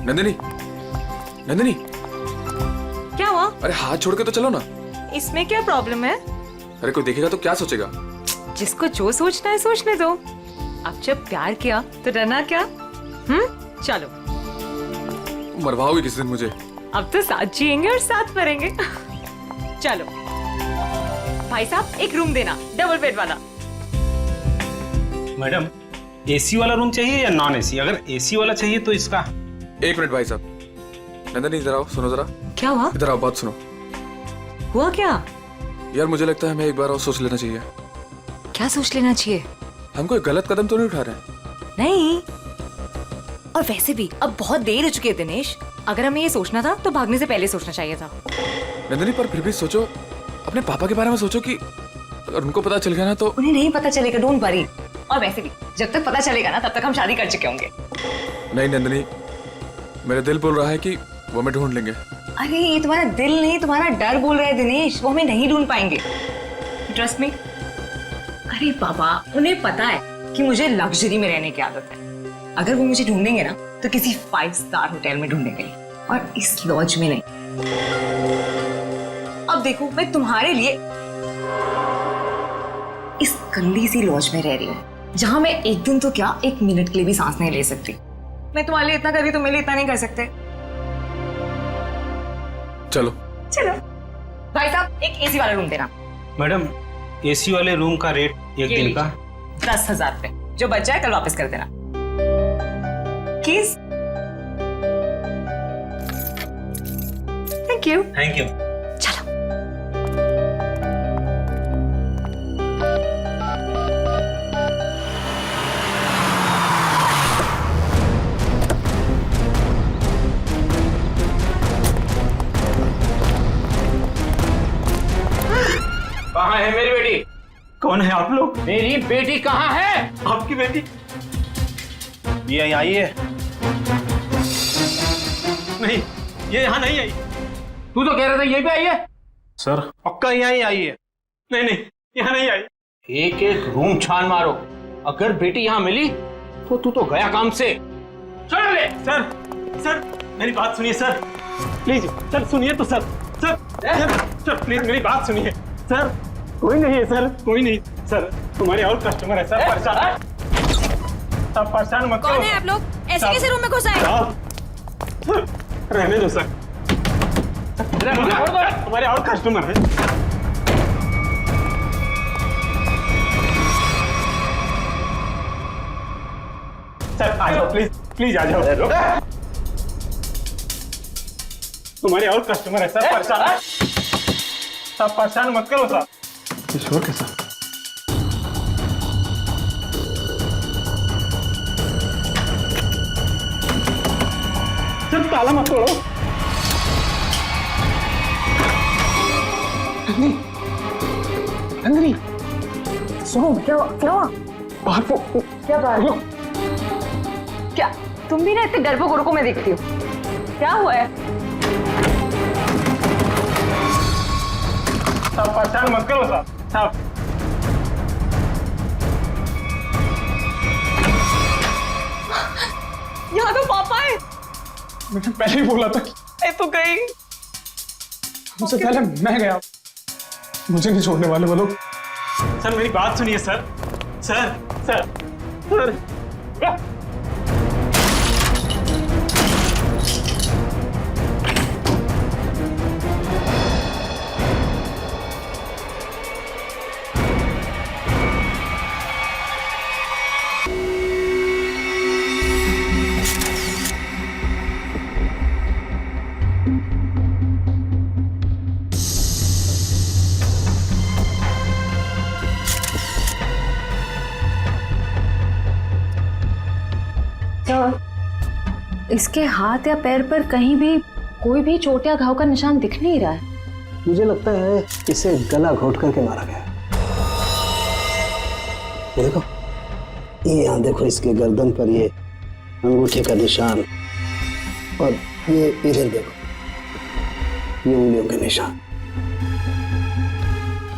नंदिनी, नंदिनी, क्या हुआ? अरे हाथ छोड़ के तो चलो ना। इसमें क्या प्रॉब्लम है? अरे कोई देखेगा तो क्या सोचेगा? जिसको जो सोचना है सोचने दो। अब जब प्यार किया तो डरना क्या? चलो। मरवाओगे किस दिन मुझे? अब तो साथ जिएंगे और साथ मरेंगे। चलो। भाई साहब एक रूम देना, डबल बेड वाला। मैडम, एसी वाला रूम चाहिए या नॉन एसी? अगर एसी वाला चाहिए तो इसका। एक मिनट भाई साहब। नंदिनी इधर आओ, सुनो जरा। क्या हुआ? इधर आओ, बात सुनो। हुआ क्या? यार मुझे लगता है हमें एक बार और सोच लेना चाहिए। क्या सोच लेना चाहिए? हम कोई गलत कदम तो नहीं उठा रहे? नहीं। और वैसे भी अब बहुत देर हो चुकी है दिनेश। अगर हमें ये सोचना था तो भागने से पहले सोचना चाहिए था। नंदिनी पर फिर भी सोचो, अपने पापा के बारे में सोचो कि अगर उनको पता चल गया ना तो। उन्हें नहीं पता चलेगा, डोंट वरी। और वैसे भी जब तक पता चलेगा ना तब तक हम शादी कर चुके होंगे। नहीं नंदिनी, मेरा दिल बोल रहा है कि वो हमें ढूंढ लेंगे। अरे ये तुम्हारा दिल नहीं, तुम्हारा डर बोल रहा है दिनेश। वो हमें नहीं ढूंढ पाएंगे, ट्रस्ट मी। अरे बाबा, उन्हें पता है कि मुझे लग्जरी में रहने की आदत है। अगर वो मुझे ढूंढेंगे ना तो किसी 5 स्टार होटल में ढूंढेंगे और इस लॉज में नहीं। अब देखो, मैं तुम्हारे लिए इस गंदी सी लॉज में रह रही हूँ जहां मैं एक दिन तो क्या, 1 मिनट के लिए भी सांस नहीं ले सकती। मैं तुम्हारे लिए इतना कर रही, तुम मेरे लिए इतना नहीं कर सकते। चलो चलो। भाई साहब एक एसी वाला रूम देना। मैडम, एसी वाले रूम का रेट एक दिन का 10,000 रुपए। जो बच जाए कल वापस कर देना। Keys? Thank you. Thank you. चलो। कहाँ है मेरी बेटी? कौन है आप लोग? मेरी बेटी कहाँ है? आपकी बेटी ये आई है? नहीं, ये यहाँ नहीं आई। तू तो कह रहा था यहीं पे आई है। सर पक्का यहाँ ही आई है। नहीं नहीं, यहाँ नहीं आई। एक एक रूम छान मारो, अगर बेटी यहाँ मिली तो तू तो गया काम से। चलो ले। सर सर मेरी बात सुनिए सर, प्लीज सर सुनिए तो सर। सर सर प्लीज मेरी बात सुनिए सर। कोई नहीं है सर, कोई नहीं सर। तुम्हारे और कस्टमर है सर। परेशान आप परेशान मत करो। कौन है आप लोग? ऐसे कैसे रूम में घुस आए? रहने दो सर। हमारे और कस्टमर है। सर आ जाओ, प्लीज प्लीज आ जाओ। तुम्हारे और कस्टमर है सर। परेशान आप परेशान मत करो सर। ईश्वर के साथ सर ताला मत तोड़ो। नंदिनी सुनो, क्या क्या बाहर को क्या बात? क्या तुम भी ना इतने डरपोक औरतों को मैं देखती हूँ? क्या हुआ है? आप परेशान मत करो सर। साहब यहाँ तो पापा है। मैंने पहले ही बोला था कि मैं तो गई। मुझसे पहले मैं गया, मुझे नहीं छोड़ने वाले वो लोग। सर मेरी बात सुनिए सर। सर सर सर इसके हाथ या पैर पर कहीं भी कोई भी चोट या घाव का निशान दिख नहीं रहा है। मुझे लगता है इसे गला घोट करके मारा गया। ये देखो, ये यहाँ देखो, इसके गर्दन पर ये अंगूठे का निशान, और ये इधर देखो, ये उंगलियों के निशान।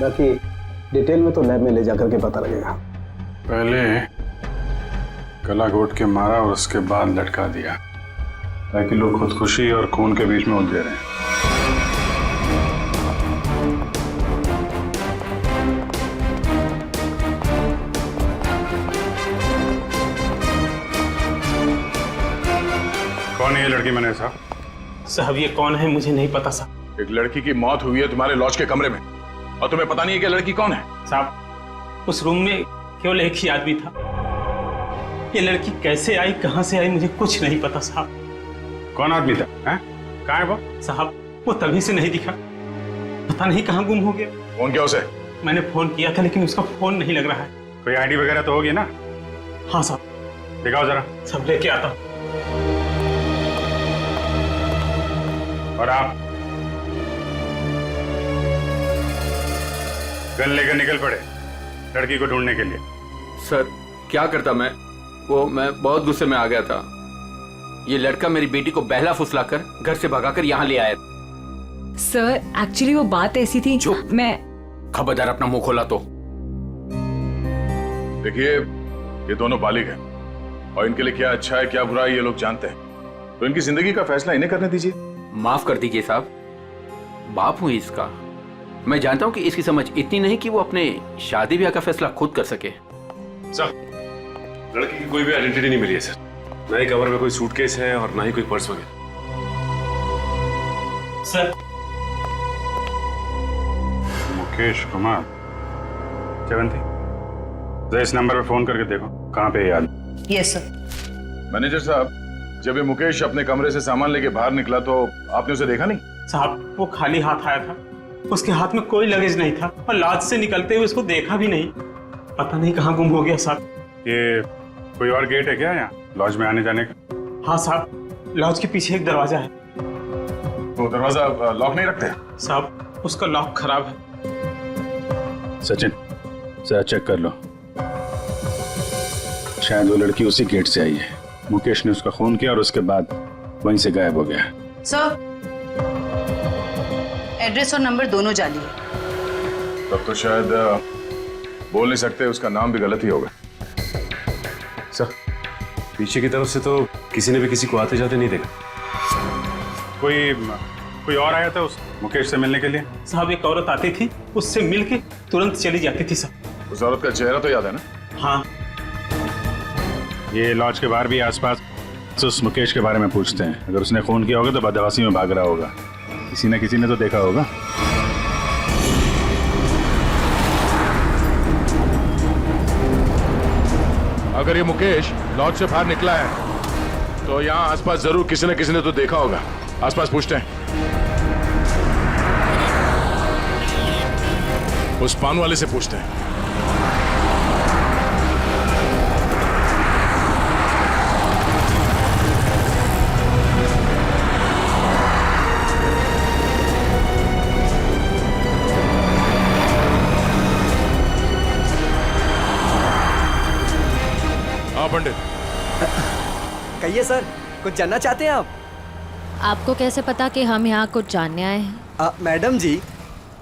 बाकी डिटेल में तो लैब में ले जाकर के पता लगेगा। पहले गला घोट के मारा और उसके बाद लटका दिया। है कि लोग खुदकुशी और खून के बीच में उलझे रहे हैं। कौन है ये लड़की मैंने साहब? साहब ये कौन है मुझे नहीं पता साहब। एक लड़की की मौत हुई है तुम्हारे लॉज के कमरे में और तुम्हें पता नहीं है कि लड़की कौन है? साहब उस रूम में केवल एक ही आदमी था। ये लड़की कैसे आई, कहां से आई, मुझे कुछ नहीं पता साहब। कौन आदमी था? हैं? कहाँ है वो? साहब वो तभी से नहीं दिखा, पता नहीं कहाँ गुम हो गया। फोन किया उसे? मैंने फोन किया था लेकिन उसका फोन नहीं लग रहा है। कोई आईडी वगैरह तो होगी ना? हाँ साहब। दिखाओ जरा। सब लेके आता हूँ। और आप गन लेकर निकल पड़े लड़की को ढूंढने के लिए। सर क्या करता मैं बहुत गुस्से में आ गया था। ये लड़का मेरी बेटी को बहला फुसलाकर घर से भगाकर यहाँ ले आया। सर एक्चुअली वो बात ऐसी थी जो मैं खबरदार अपना मुंह खोला तो। देखिए ये दोनों बालिग हैं और इनके लिए क्या अच्छा है क्या बुरा है ये लोग जानते हैं, तो इनकी जिंदगी का फैसला इन्हें करने दीजिए। माफ कर दीजिए साहब, बाप हूं इसका। मैं जानता हूं कि इसकी समझ इतनी नहीं कि वो अपने शादी ब्याह का फैसला खुद कर सके। सर लड़की की कोई भी आइडेंटिटी नहीं मिली है सर। ना ही कवर में कोई सूटकेस है और ना ही कोई पर्स वगैरह। सर मुकेश कुमार जयवंती, जरा इस नंबर पे फोन करके देखो कहाँ पे है याद। Yes sir. मैनेजर साहब, जब ये मुकेश अपने कमरे से सामान लेके बाहर निकला तो आपने उसे देखा नहीं? साहब वो खाली हाथ आया था, उसके हाथ में कोई लगेज नहीं था और लॉज से निकलते हुए उसको देखा भी नहीं। पता नहीं कहाँ गुम हो गया साहब। ये कोई और गेट है क्या यहाँ लॉज में आने जाने का? हाँ साहब लॉज के पीछे एक दरवाजा है। वो दरवाजा लॉक नहीं रखते? साहब उसका लॉक खराब है। सचिन जरा चेक कर लो, शायद वो लड़की उसी गेट से आई है। मुकेश ने उसका खून किया और उसके बाद वहीं से गायब हो गया। सर एड्रेस और नंबर दोनों जाली है। तब तो शायद बोल नहीं सकते, उसका नाम भी गलत ही होगा। सर पीछे की तरफ से तो किसी ने भी किसी को आते जाते नहीं देखा। कोई और आया था उस मुकेश से मिलने के लिए? साहब एक औरत आती थी, उससे मिलके तुरंत चली जाती थी साहब। उस औरत का चेहरा तो याद है ना? हाँ। ये लॉज के बाहर भी आसपास तो उस मुकेश के बारे में पूछते हैं। अगर उसने खून किया होगा तो बदहवासी में भाग रहा होगा, किसी न किसी ने तो देखा होगा। अगर ये मुकेश लॉज से बाहर निकला है तो यहाँ आसपास जरूर किसी न किसी ने तो देखा होगा। आसपास पूछते हैं। उस पान वाले से पूछते हैं। हाँ पंडित। कहिए सर, कुछ जानना चाहते हैं आप? आपको कैसे पता कि हम यहाँ कुछ जानने आए हैं? मैडम जी,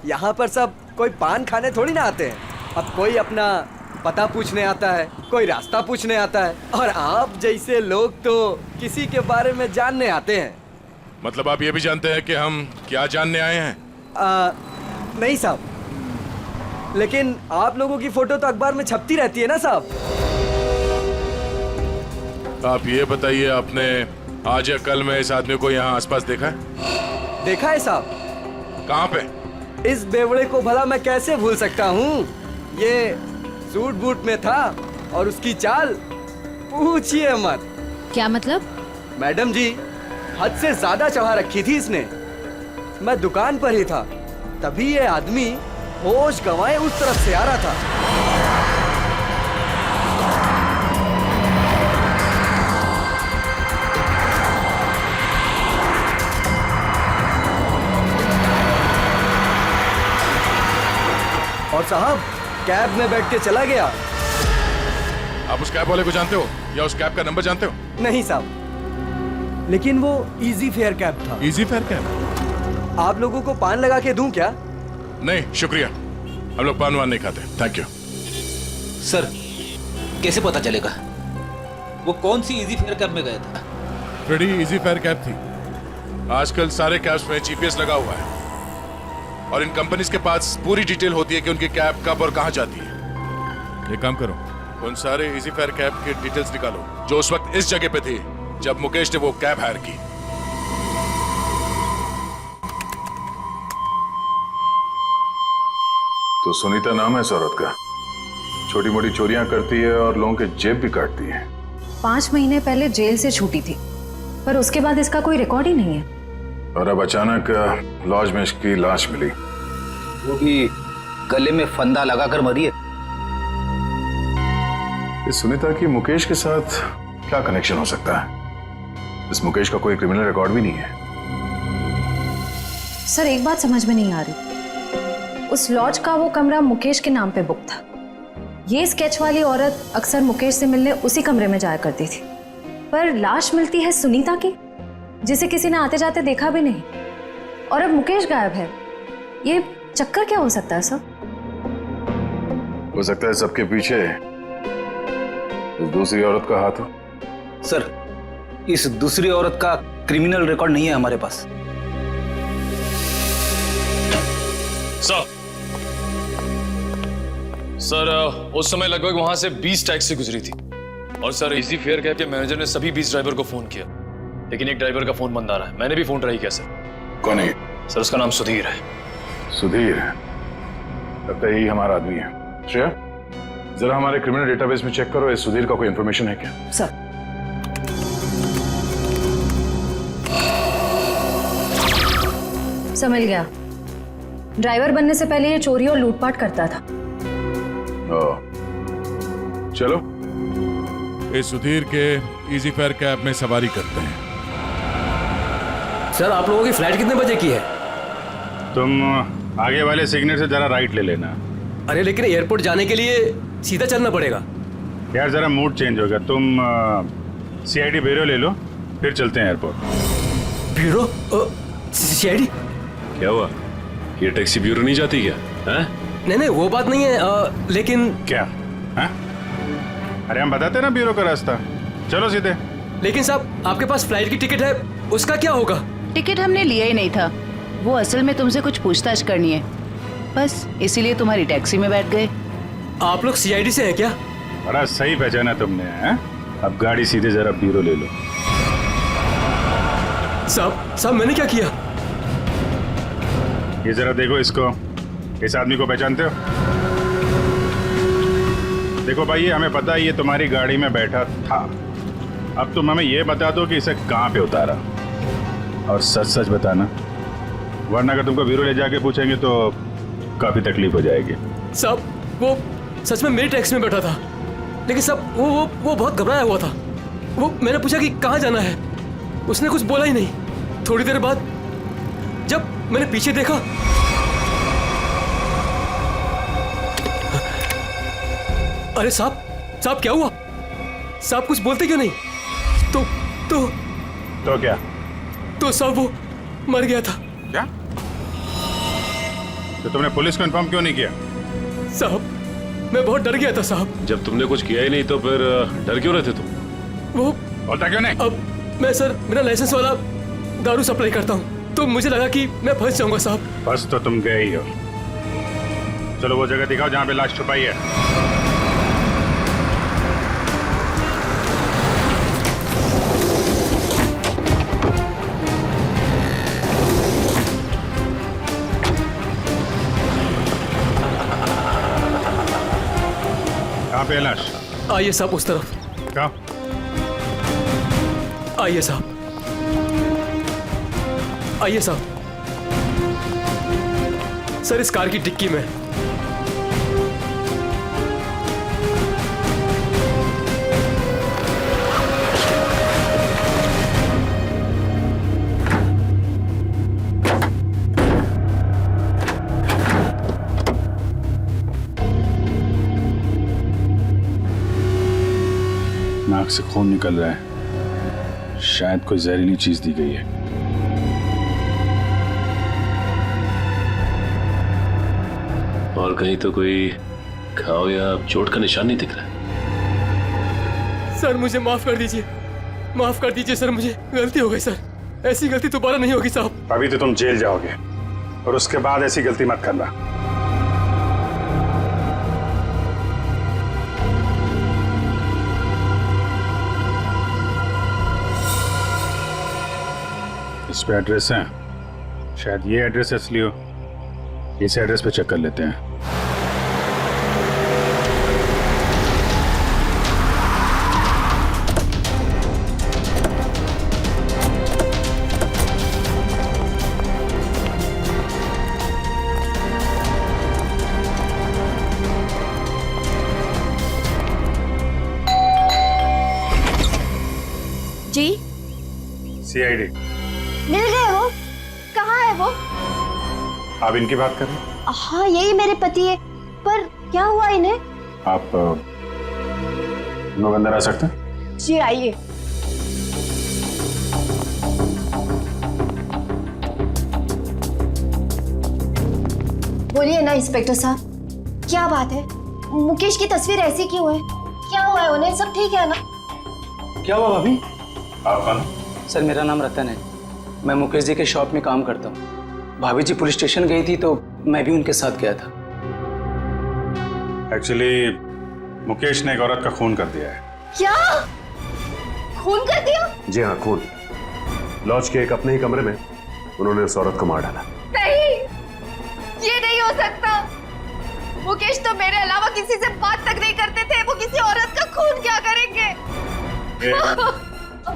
यहाँ पर सब कोई पान खाने थोड़ी ना आते हैं। अब कोई अपना पता पूछने आता है, कोई रास्ता पूछने आता है, और आप जैसे लोग तो किसी के बारे में जानने आते हैं। मतलब आप ये भी जानते हैं कि हम क्या जानने आए हैं? नहीं साहब, लेकिन आप लोगों की फोटो तो अखबार में छपती रहती है ना साहब। आप ये बताइए, आपने आज या कल में इस आदमी को यहाँ आसपास देखा है? देखा है साहब। कहाँ पे? इस बेवड़े को भला मैं कैसे भूल सकता हूँ। ये सूट बूट में था और उसकी चाल पूछिए मत। क्या मतलब? मैडम जी, हद से ज्यादा चढ़ा रखी थी इसने। मैं दुकान पर ही था, तभी ये आदमी होश गंवाए उस तरफ से आ रहा था। और साहब कैब में बैठ के चला गया। आप उस कैब वाले को जानते हो या उस कैब का नंबर जानते हो? नहीं साहब, लेकिन वो इजी फेयर कैब था। Easy fair cab? आप लोगों को पान लगा के दूं क्या? नहीं शुक्रिया, हम लोग पान वान नहीं खाते, थैंक यू। सर कैसे पता चलेगा वो कौन सी इजी फेयर कैब में गया था? फ्रेडी इजी फेयर कैब थी। आजकल सारे कैब्स में जीपीएस लगा हुआ है और इन कंपनीज के पास पूरी डिटेल होती है कि उनकी कैब कब और कहां जाती है। एक काम करो, उन सारे इजी फेयर कैब के डिटेल्स निकालो जो उस वक्त इस जगह पे थे जब मुकेश ने वो कैब हायर की। तो सुनीता नाम है इस औरत का, छोटी मोटी चोरियां करती है और लोगों के जेब भी काटती है। 5 महीने पहले जेल से छूटी थी, पर उसके बाद इसका कोई रिकॉर्ड ही नहीं है। और अब अचानक लॉज में इसकी लाश मिली, वो भी गले में फंदा लगाकर मरी है। इस सुनीता की मुकेश के साथ क्या कनेक्शन हो सकता है? इस मुकेश का कोई क्रिमिनल रिकॉर्ड भी नहीं है। सर एक बात समझ में नहीं आ रही, उस लॉज का वो कमरा मुकेश के नाम पे बुक था। ये स्केच वाली औरत अक्सर मुकेश से मिलने उसी कमरे में जाया करती थी, पर लाश मिलती है सुनीता की, जिसे किसी ने आते जाते देखा भी नहीं, और अब मुकेश गायब है। ये चक्कर क्या हो सकता है सर? हो सकता है सबके पीछे इस दूसरी औरत का हाथ हो। सर, इस दूसरी औरत का क्रिमिनल रिकॉर्ड नहीं है हमारे पास। सर उस समय लगभग वहां से 20 टैक्सी गुजरी थी और सर इसी फेयर कैब के मैनेजर ने सभी 20 ड्राइवर को फोन किया, लेकिन एक ड्राइवर का फोन बंद आ रहा है। मैंने भी फोन ट्राई किया सर। कौन है? सर उसका नाम सुधीर है। सुधीर? लगता है यही हमारा आदमी है। श्रेया, जरा हमारे क्रिमिनल डेटाबेस में चेक करो, इस सुधीर का कोई इंफॉर्मेशन है क्या? सर समझ गया, ड्राइवर बनने से पहले ये चोरी और लूटपाट करता था। चलो इस सुधीर के इजी फेयर कैब में सवारी करते हैं। सर आप लोगों की फ्लाइट कितने बजे की है? तुम आगे वाले सिग्नल से जरा राइट ले लेना। अरे लेकिन एयरपोर्ट जाने के लिए सीधा चलना पड़ेगा। यार जरा मूड चेंज होगा, तुम सीआईडी ब्यूरो ले लो, फिर चलते हैं एयरपोर्ट। ब्यूरो? सीआईडी? क्या हुआ, ये टैक्सी ब्यूरो नहीं जाती क्या? नहीं वो बात नहीं है, लेकिन क्या है? अरे हम बताते ना ब्यूरो का रास्ता, चलो सीधे। लेकिन साहब आपके पास फ्लाइट की टिकट है, उसका क्या होगा? टिकट हमने लिया ही नहीं था, वो असल में तुमसे कुछ पूछताछ करनी है, बस इसीलिए तुम्हारी टैक्सी में बैठ गए। आप लोग सीआईडी से हैं क्या? बड़ा सही पहचाना तुमने है? अब गाड़ी सीधे जरा ब्यूरो ले लो। साहब मैंने क्या किया? ये जरा देखो इसको, इस आदमी को पहचानते हो? देखो भाई, हमें पता है ये तुम्हारी गाड़ी में बैठा था, अब तुम हमें ये बता दो कि इसे कहाँ पे उतारा, और सच सच बताना, वरना अगर तुमको ब्यूरो ले जाके पूछेंगे तो काफी तकलीफ हो जाएगी। साहब वो सच में मेरी टैक्सी में बैठा था, लेकिन साहब वो बहुत घबराया हुआ था। वो मैंने पूछा कि कहाँ जाना है, उसने कुछ बोला ही नहीं। थोड़ी देर बाद जब मैंने पीछे देखा, अरे साहब क्या हुआ? साहब कुछ बोलते क्यों नहीं? तो क्या? तो साहब वो मर गया था। क्या? तो तुमने पुलिस को इन्फॉर्म क्यों नहीं किया? साहब मैं बहुत डर गया था साहब। जब तुमने कुछ किया ही नहीं तो फिर डर क्यों रहे थे तुम? वो होता क्यों नहीं? अब मैं सर बिना लाइसेंस वाला दारू सप्लाई करता हूँ, तो मुझे लगा कि मैं फंस जाऊंगा साहब। बस तो तुम गए ही हो। चलो वो जगह दिखाओ जहाँ पे लाश छुपाई है। कहाँ पे है लाश? आइए साहब उस तरफ। कहाँ? आइए साहब, आइए साहब। सर इस कार की डिक्की में। नाक से खून निकल रहा है, शायद कोई जहरीली चीज दी गई है। और कहीं तो कोई घाव या चोट का निशान नहीं दिख रहा है। सर मुझे माफ कर दीजिए, माफ कर दीजिए सर, मुझे गलती हो गई सर। ऐसी गलती दोबारा नहीं होगी साहब। अभी तो तुम जेल जाओगे और उसके बाद ऐसी गलती मत करना। इस पे एड्रेस है, शायद ये एड्रेस असली हो। इस एड्रेस पे चेक कर लेते हैं। जी सीआईडी मिल गए वो? कहाँ है वो? आप इनकी बात कर रहे हैं? हाँ यही मेरे पति है, पर क्या हुआ इन्हें? आप लोग अंदर आ सकते हैं? जी आइए। बोलिए ना इंस्पेक्टर साहब, क्या बात है? मुकेश की तस्वीर ऐसी क्यों है? क्या हुआ है उन्हें? सब ठीक है ना? क्या हुआ भाभी? आप कौन? सर मेरा नाम रतन है, मैं मुकेश जी के शॉप में काम करता हूँ। भाभी जी पुलिस स्टेशन गई थी तो मैं भी उनके साथ गया था। एक्चुअली मुकेश ने एक औरत का खून कर दिया है। क्या? खून कर दिया? जी हाँ, खून। लॉज के एक अपने ही कमरे में उन्होंने उस औरत को मार डाला। नहीं, ये नहीं हो सकता। मुकेश तो मेरे अलावा किसी से बात तक नहीं करते थे, वो किसी औरत का खून क्या करेंगे?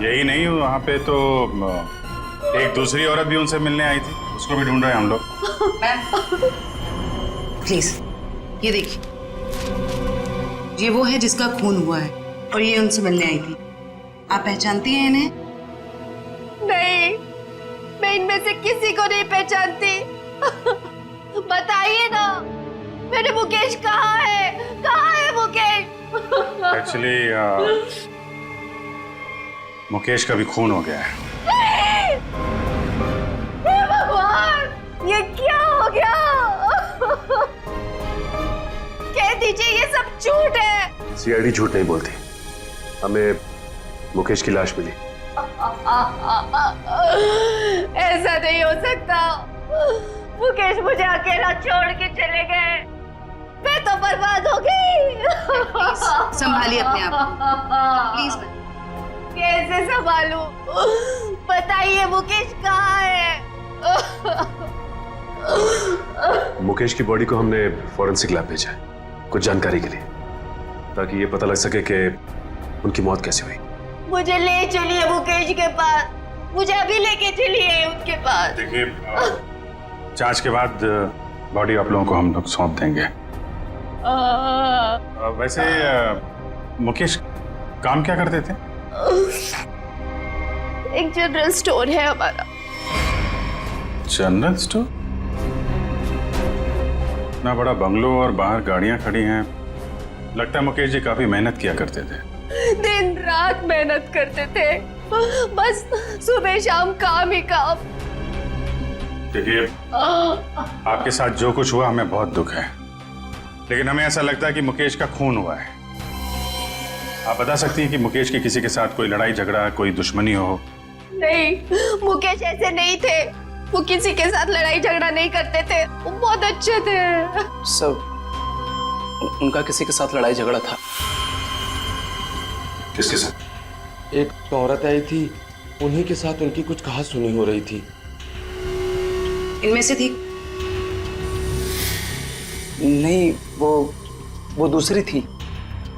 यही नहीं, वहाँ पे तो एक दूसरी औरत भी उनसे मिलने आई थी, उसको भी ढूंढ रहे हैं हम लोग। प्लीज ये देखिए, ये वो है जिसका खून हुआ है और ये उनसे मिलने आई थी। आप पहचानती हैं इन्हें? नहीं, मैं इनमें से किसी को नहीं पहचानती। बताइए ना, मेरे मुकेश कहाँ है? कहाँ है मुकेश? एक्चुअली मुकेश का भी खून हो गया है। हे भगवान, ये क्या हो गया? कह दीजिए ये सब झूठ है। सीआईडी झूठ नहीं बोलती। हमें मुकेश की लाश मिली। ऐसा नहीं हो सकता। मुकेश मुझे अकेला छोड़ के चले गए, मैं तो बर्बाद हो गई। संभालिए अपने आप प्लीज। कैसे संभालूं? बताइए मुकेश कहाँ है? मुकेश की बॉडी को हमने फॉरेंसिक लैब भेजा है कुछ जानकारी के लिए, ताकि ये पता लग सके कि उनकी मौत कैसे हुई। मुझे ले चलिए मुकेश के पास, मुझे अभी लेके चलिए उनके पास। देखिए, जांच के बाद बॉडी आप लोगों को हम लोग सौंप देंगे। वैसे मुकेश काम क्या करते थे? एक जनरल स्टोर है हमारा। General store? इतना बड़ा बंगलो और बाहर गाड़ियां खड़ी हैं, लगता है मुकेश जी काफी मेहनत किया करते थे। दिन रात मेहनत करते थे, बस सुबह शाम काम ही काम। देखिए, आपके साथ जो कुछ हुआ हमें बहुत दुख है, लेकिन हमें ऐसा लगता है कि मुकेश का खून हुआ है। आप बता सकती हैं कि मुकेश की किसी के साथ कोई लड़ाई झगड़ा, कोई दुश्मनी हो? नहीं, मुकेश ऐसे नहीं थे। वो किसी के साथ लड़ाई झगड़ा नहीं करते थे, वो बहुत अच्छे थे। सब उनका किसी के साथ लड़ाई झगड़ा था। किसके साथ? एक औरत आई थी, उन्हीं के साथ उनकी कुछ कहा सुनी हो रही थी। इनमें से थी? नहीं, वो दूसरी थी।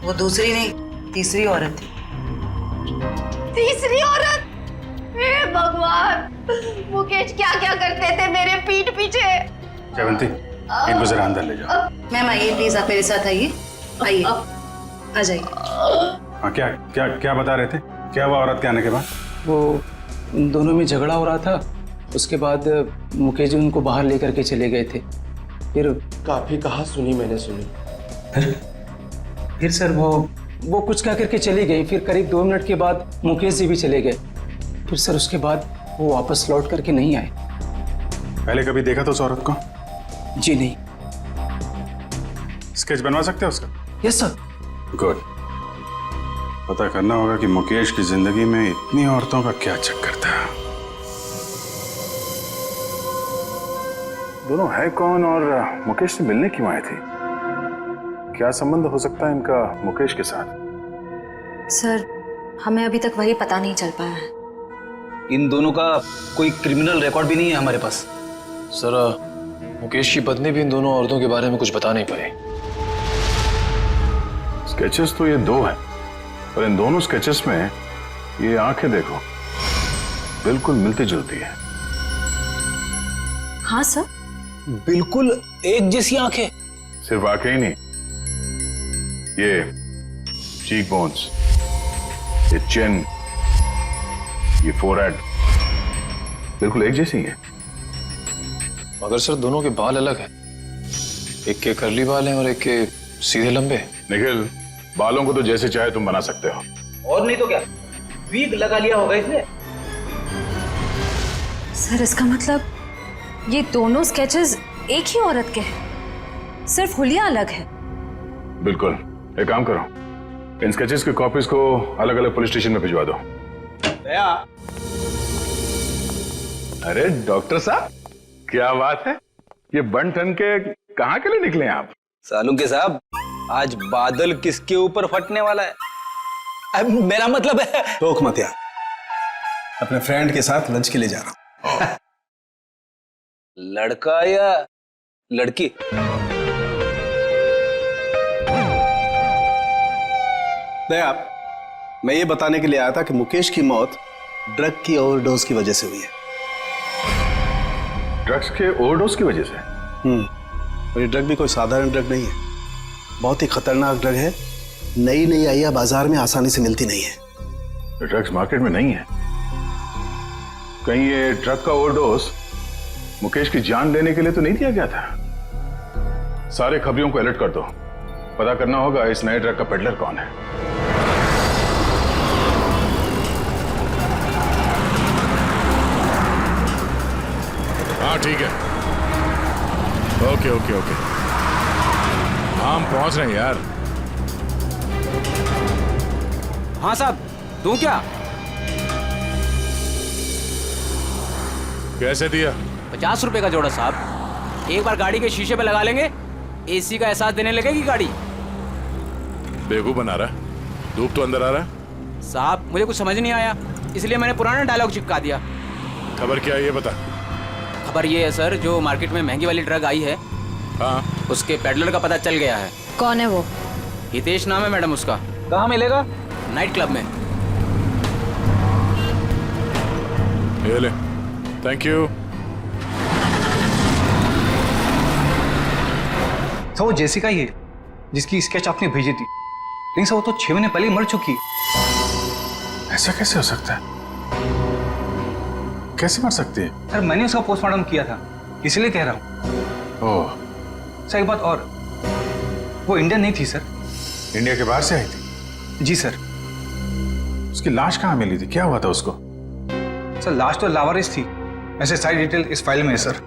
वो दूसरी नहीं, तीसरी औरत थी। तीसरी औरत? हे भगवान, मुकेश क्या क्या करते थे मेरे पीठ पीछे। जयवंती, इनको जरा अंदर ले जाओ। मैम आइए प्लीज, आप मेरे साथ आइए। आइए, आ जाइए। हाँ, क्या क्या क्या बता रहे थे? क्या हुआ औरत के आने के बाद? वो इन दोनों में झगड़ा हो रहा था, उसके बाद मुकेश जी उनको बाहर लेकर के चले गए थे। फिर काफी कहा सुनी मैंने सुनी। फिर सर वो कुछ कह करके चली गई। फिर करीब 2 मिनट के बाद मुकेश जी भी चले गए। फिर सर उसके बाद वो वापस लौट करके नहीं आए। पहले कभी देखा था उस औरत को? जी नहीं। स्केच बनवा सकते हो उसका? Yes sir. गुड। पता करना होगा कि मुकेश की जिंदगी में इतनी औरतों का क्या चक्कर था। दोनों है कौन और मुकेश से मिलने क्यों आए थे? क्या संबंध हो सकता है इनका मुकेश के साथ? सर, हमें अभी तक वही पता नहीं चल पाया है। इन दोनों का कोई क्रिमिनल रिकॉर्ड भी नहीं है हमारे पास। सर, मुकेश की पत्नी भी इन दोनों औरतों के बारे में कुछ बता नहीं पाई। स्केचेस तो ये दो हैं, पर इन दोनों स्केचेस में ये आंखें देखो, बिल्कुल मिलती जुलती है। हाँ सर, बिल्कुल एक जैसी आंखें। सिर्फ आंखें ही नहीं, ये चीक बोन्स, ये चिन, ये फोरहेड बिल्कुल एक जैसी है। मगर सर, दोनों के बाल अलग हैं। एक के कर्ली बाल हैं और एक के सीधे लंबे। निखिल, बालों को तो जैसे चाहे तुम बना सकते हो, और नहीं तो क्या, वीग लगा लिया होगा इसने। सर इसका मतलब ये दोनों स्केचेस एक ही औरत के हैं, सिर्फ हुलिया अलग है। बिल्कुल। एक काम करो, इन स्केचेस की कॉपीज को अलग अलग पुलिस स्टेशन में भिजवा दो। दया। अरे डॉक्टर साहब, क्या बात है, ये बन ठन के कहाँ के लिए निकले आप? सालुंके साहब, आज बादल किसके ऊपर फटने वाला है? अब मेरा मतलब है। रोक मत यार, अपने फ्रेंड के साथ लंच के लिए जा रहा हूं। लड़का या लड़की? दया, मैं ये बताने के लिए आया था कि मुकेश की मौत ड्रग की ओवरडोज की वजह से हुई है। ड्रग्स के ओवरडोज की वजह से? और ये ड्रग भी कोई साधारण ड्रग नहीं है, बहुत ही खतरनाक ड्रग है। नई नई आई है, बाजार में आसानी से मिलती नहीं है। ड्रग्स मार्केट में नहीं है? कहीं ये ड्रग का ओवरडोज मुकेश की जान लेने के लिए तो नहीं दिया गया था? सारे खबरियों को अलर्ट कर दो, पता करना होगा इस नए ड्रग का पेडलर कौन है। हाँ ठीक है, ओके ओके ओके, हम पहुंच रहे हैं यार। हाँ साहब, दूं क्या? कैसे दिया? 50 रुपए का जोड़ा साहब। एक बार गाड़ी के शीशे पे लगा लेंगे, एसी का एहसास देने लगेगी गाड़ी। बेवकूफ बना रहा है, धूप तो अंदर आ रहा है। साहब मुझे कुछ समझ नहीं आया, इसलिए मैंने पुराना डायलॉग चिपका दिया। खबर क्या है ये बता। खबर ये है सर, जो मार्केट में महंगी वाली ड्रग आई है, हाँ, उसके पेडलर का पता चल गया है। कौन है वो? हितेश नाम है मैडम उसका। कहाँ मिलेगा? नाइट क्लब में। ये ले, थैंक यू। सर वो जेसिका ही है जिसकी स्केच आपने भेजी थी, लेकिन सर वो तो 6 महीने पहले ही मर चुकी। ऐसा कैसे हो सकता है? कैसे मर सकती है? सर मैंने उसका पोस्टमार्टम किया था, इसलिए कह रहा हूँ। ओह, सर एक बात और, वो इंडियन नहीं थी सर। इंडिया के बाहर से आई थी? जी सर। उसकी लाश कहाँ मिली थी, क्या हुआ था उसको? सर लाश तो लावारिस थी, ऐसे सारी डिटेल इस फाइल में है सर।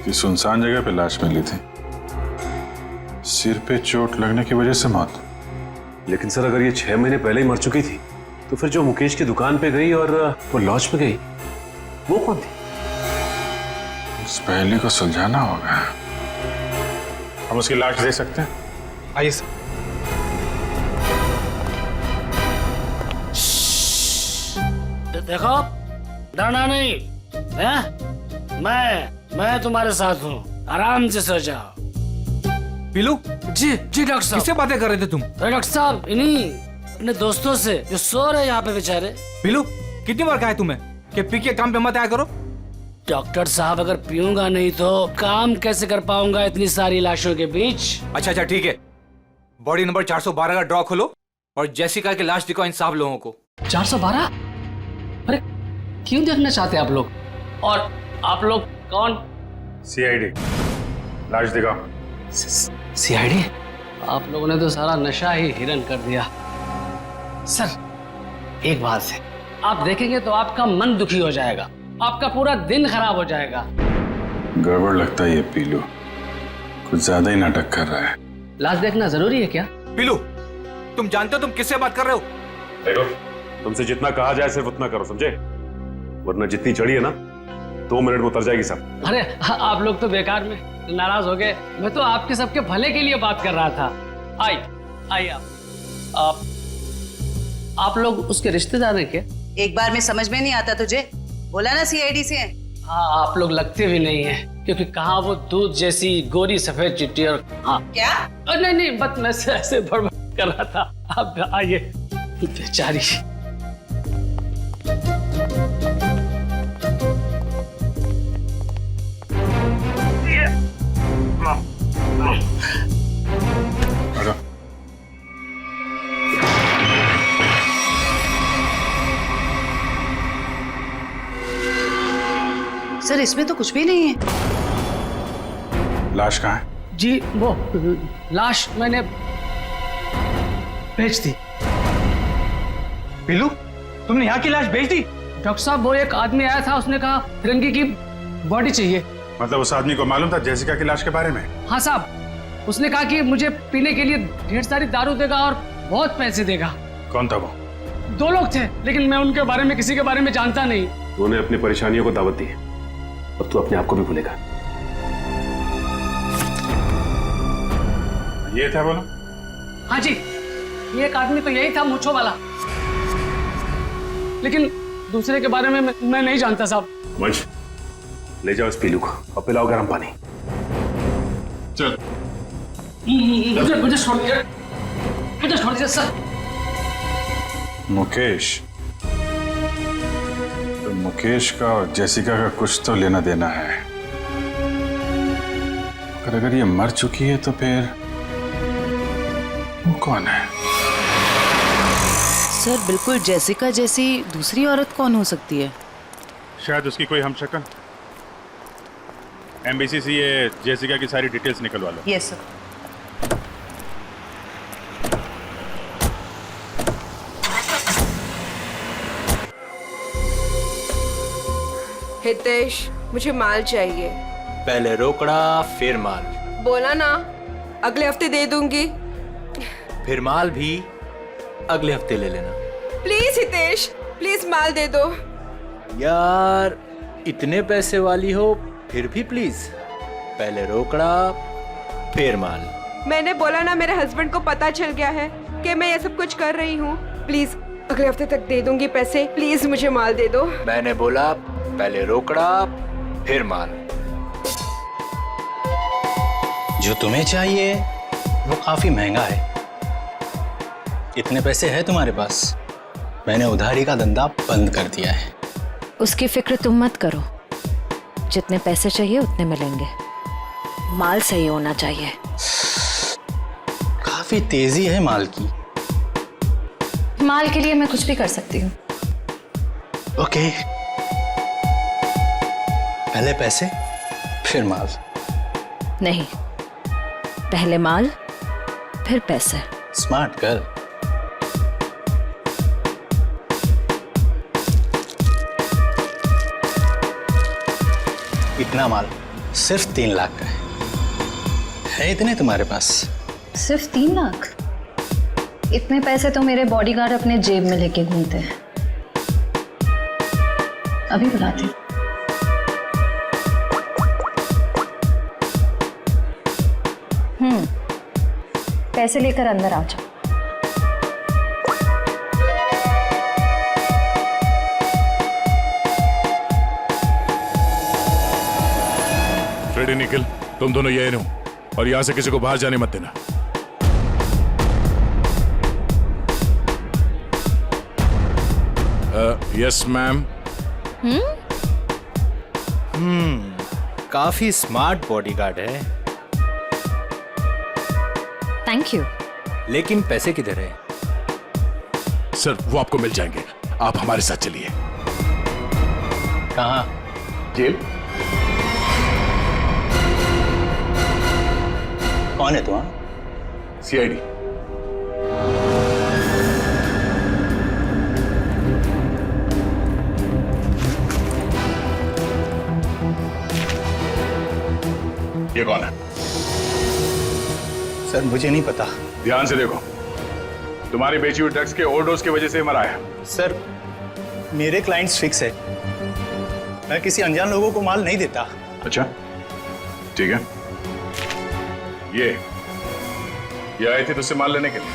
कि सुनसान जगह पे लाश मिली थी, सिर पे चोट लगने की वजह से मौत। लेकिन सर अगर ये 6 महीने पहले ही मर चुकी थी, तो फिर जो मुकेश की दुकान पे गई और वो लॉज पे गई, वो कौन थी? उस पहेली को सुलझाना होगा। हम उसकी लाश दे सकते हैं? आइए सर। देखो, डरना नहीं है? मैं तुम्हारे साथ हूँ, आराम से सो जाओ। पीलू? जी डॉक्टर साहब। किससे बातें कर रहे थे तुम? अरे डॉक्टर साहब, इन्हीं अपने दोस्तों से जो सो रहे यहाँ पे बेचारे। पीलू, कितनी बार कहा है तुम्हें कि पी के काम पे मत आया करो? डॉक्टर साहब, अगर पीऊंगा नहीं तो काम कैसे कर पाऊंगा इतनी सारी लाशों के बीच? अच्छा ठीक है, बॉडी नंबर 412 का ड्रॉ खोलो और जेसिका की लाश दिखाओ इन सब लोगों को। 412? अरे क्यों देखना चाहते आप लोग? और आप लोग कौन? सीआईडी। लाश दिखाओ। सीआईडी? आप लोगों ने तो सारा नशा ही हिरन कर दिया। सर एक बात है, आप देखेंगे तो आपका मन दुखी हो जाएगा, आपका पूरा दिन खराब हो जाएगा। गड़बड़ लगता है ये पीलू। कुछ ज्यादा ही नाटक कर रहा है। लाश देखना जरूरी है क्या? पीलू, तुम जानते हो तुम किससे बात कर रहे हो? देखो, तुमसे जितना कहा जाए सिर्फ उतना करो, समझे? वरना जितनी चढ़ी है ना 2 मिनट में उतर जाएगी सब। अरे आप लोग तो बेकार में नाराज हो गए। मैं तो आपके सबके भले के लिए बात कर रहा था। आइए आप लोग उसके रिश्तेदार हैं क्या? एक बार में समझ में नहीं आता तुझे? बोला ना सीआईडी से है। हाँ, आप लोग लगते भी नहीं है, क्योंकि कहाँ वो दूध जैसी गोरी सफेद चिट्ठी और हाँ क्या? नहीं बस मैं ऐसे बड़बड़ कर रहा था। आप आइए। बेचारी। सर इसमें तो कुछ भी नहीं है। लाश कहाँ है? जी वो लाश मैंने भेज दी। पीलू, तुमने यहाँ की लाश भेज दी? डॉक्टर साहब, वो एक आदमी आया था, उसने कहा फिरंगी की बॉडी चाहिए। मतलब उस आदमी को मालूम था जेसिका की लाश के बारे में? हाँ साहब, उसने कहा कि मुझे पीने के लिए ढेर सारी दारू देगा और बहुत पैसे देगा। कौन था वो? 2 लोग थे, लेकिन मैं उनके बारे में किसी के बारे में जानता नहीं। उन्होंने अपनी परेशानियों को दावत दी है, अब तू अपने आप को भी भूलेगा। ये था बोलो? हाँ जी, ये एक आदमी तो यही था, मूंछों वाला, लेकिन दूसरे के बारे में मैं नहीं जानता साहब। वंश, ले जाओ इस पीलू को और पिलाओ गर्म पानी। चल। मुझे छोड़ दीजिए सर। मुकेश, तो मुकेश का और जेसिका का कुछ तो लेना देना है। अगर ये मर चुकी है तो फिर वो कौन है? सर बिल्कुल जेसिका जैसी दूसरी औरत कौन हो सकती है? शायद उसकी कोई हमशक्ल। एमबीसी से ये जेसिका की सारी डिटेल्स निकलवा लो। Yes sir. हितेश, मुझे माल चाहिए। पहले रोकड़ा फिर माल। बोला ना अगले हफ्ते दे दूंगी। फिर माल भी अगले हफ्ते ले लेना। प्लीज हितेश, प्लीज माल दे दो। यार इतने पैसे वाली हो फिर भी प्लीज, पहले रोकड़ा फिर माल। मैंने बोला ना मेरे हस्बैंड को पता चल गया है कि मैं ये सब कुछ कर रही हूँ। प्लीज अगले हफ्ते तक दे दूंगी पैसे। प्लीज मुझे माल दे दो। मैंने बोला पहले रोकड़ा फिर माल। जो तुम्हें चाहिए वो काफी महंगा है। इतने पैसे है तुम्हारे पास? मैंने उधारी का धंधा बंद कर दिया है। उसकी फिक्र तुम मत करो, जितने पैसे चाहिए उतने मिलेंगे। माल सही होना चाहिए। काफी तेजी है माल की। माल के लिए मैं कुछ भी कर सकती हूँ। ओके, पहले पैसे फिर माल। नहीं, पहले माल फिर पैसे। Smart girl. इतना माल सिर्फ 3 लाख का है इतने तुम्हारे पास? सिर्फ 3 लाख? इतने पैसे तो मेरे बॉडीगार्ड अपने जेब में लेके घूमते हैं। अभी बुलाती। पैसे लेकर अंदर आ जाओ। फ्रेडी, निखिल, तुम दोनों यही रहो और यहां से किसी को बाहर जाने मत देना। Yes ma'am. काफी स्मार्ट बॉडीगार्ड है। Thank you. लेकिन पैसे किधर है? सर वो आपको मिल जाएंगे, आप हमारे साथ चलिए। कहाँ? जेल। कौन है तुम? सीआईडी। ये कौन है? सर मुझे नहीं पता। ध्यान से देखो, तुम्हारी बेची हुई ड्रग्स के ओवरडोज की वजह से मरा है। सर मेरे क्लाइंट्स फिक्स है, मैं किसी अनजान लोगों को माल नहीं देता। अच्छा ठीक है। ये आए थे तुझसे माल लेने के लिए?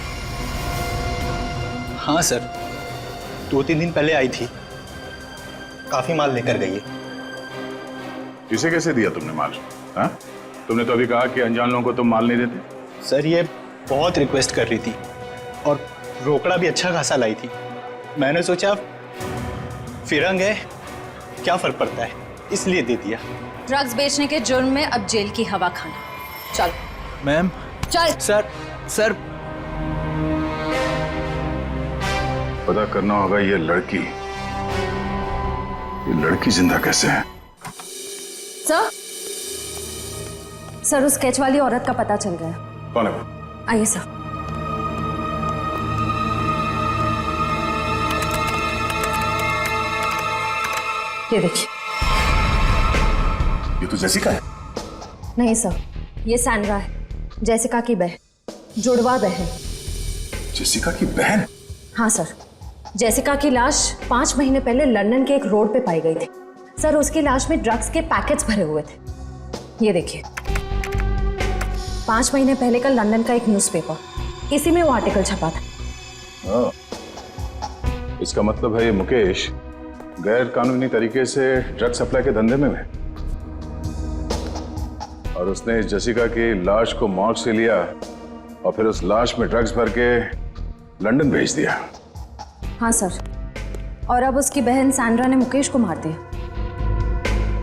हाँ सर, 2-3 दिन पहले आई थी, काफी माल लेकर गई है। इसे कैसे दिया तुमने माल? हाँ, तुमने तो अभी कहा कि अनजान लोगों को तुम माल नहीं देते। सर ये बहुत रिक्वेस्ट कर रही थी और रोकड़ा भी अच्छा खासा लाई थी। मैंने सोचा फिरंग है, क्या फर्क पड़ता है, इसलिए दे दिया। ड्रग्स बेचने के जुर्म में अब जेल की हवा खाना। चल मैम। चल। सर पता करना होगा ये लड़की जिंदा कैसे है। सर उस स्केच वाली औरत का पता चल गया। कौन है वो? आइए सर। ये देखिए। ये तो जेसिका है। नहीं सर, ये सैंड्रा है, जेसिका की बहन, जुड़वा बहन। जेसिका की बहन? हाँ सर, जेसिका की लाश 5 महीने पहले लंदन के एक रोड पे पाई गई थी। सर उसकी लाश में ड्रग्स के पैकेट्स भरे हुए थे। ये देखिए, 5 महीने पहले का लंदन का एक न्यूज़पेपर, इसी में वो आर्टिकल छपा था। इसका मतलब है ये मुकेश गैर कानूनी तरीके से ड्रग सप्लाई के धंधे में है और उसने जेसिका की लाश को मॉर्ग से लिया और फिर उस लाश में ड्रग्स भर के लंदन भेज दिया। हाँ सर, और अब उसकी बहन सैंड्रा ने मुकेश को मार दिया।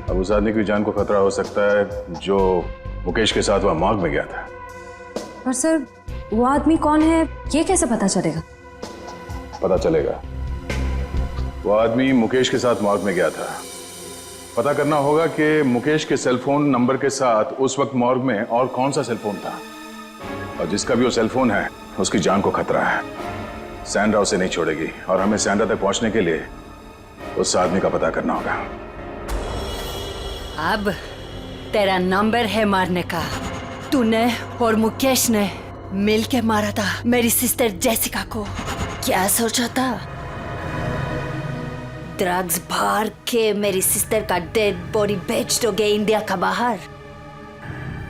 अब उस आदमी की जान को खतरा हो सकता है जो मुकेश के साथ वह मॉर्ग में गया था। पर सर वो आदमी कौन है ये कैसे पता चलेगा? पता चलेगा। वो आदमी मुकेश के साथ मॉर्ग में गया था। पता करना होगा कि मुकेश के सेलफोन नंबर के साथ उस वक्त मॉर्ग में और कौन सा सेलफोन था, और जिसका भी वो सेलफोन है उसकी जान को खतरा है। सैंड्रा उसे नहीं छोड़ेगी और हमें सैंड्रा तक पहुंचने के लिए उस आदमी का पता करना होगा। अब तेरा नंबर है मारने का। तूने और मुकेश ने मिलके मारा था मेरी सिस्टर जेसिका को। क्या सोचा था? ड्रग्स भर के मेरी सिस्टर का डेड बॉडी भेज दोगे इंडिया का बाहर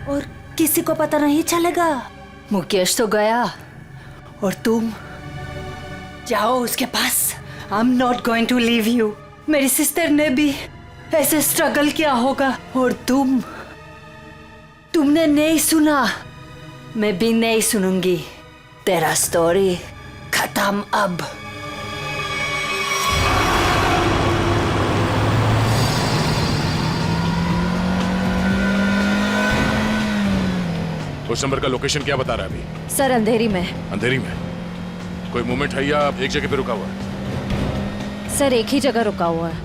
और किसी को पता नहीं चलेगा। मुकेश तो गया और तुम जाओ उसके पास। I am not going to leave you. मेरी सिस्टर ने भी ऐसे स्ट्रगल किया होगा और तुमने नहीं सुना, मैं भी नहीं सुनूंगी। तेरा स्टोरी खत्म अब। उस नंबर का लोकेशन क्या बता रहा है अभी? सर अंधेरी में। अंधेरी में? कोई मूवमेंट है या एक जगह पे रुका हुआ है? सर एक ही जगह रुका हुआ है।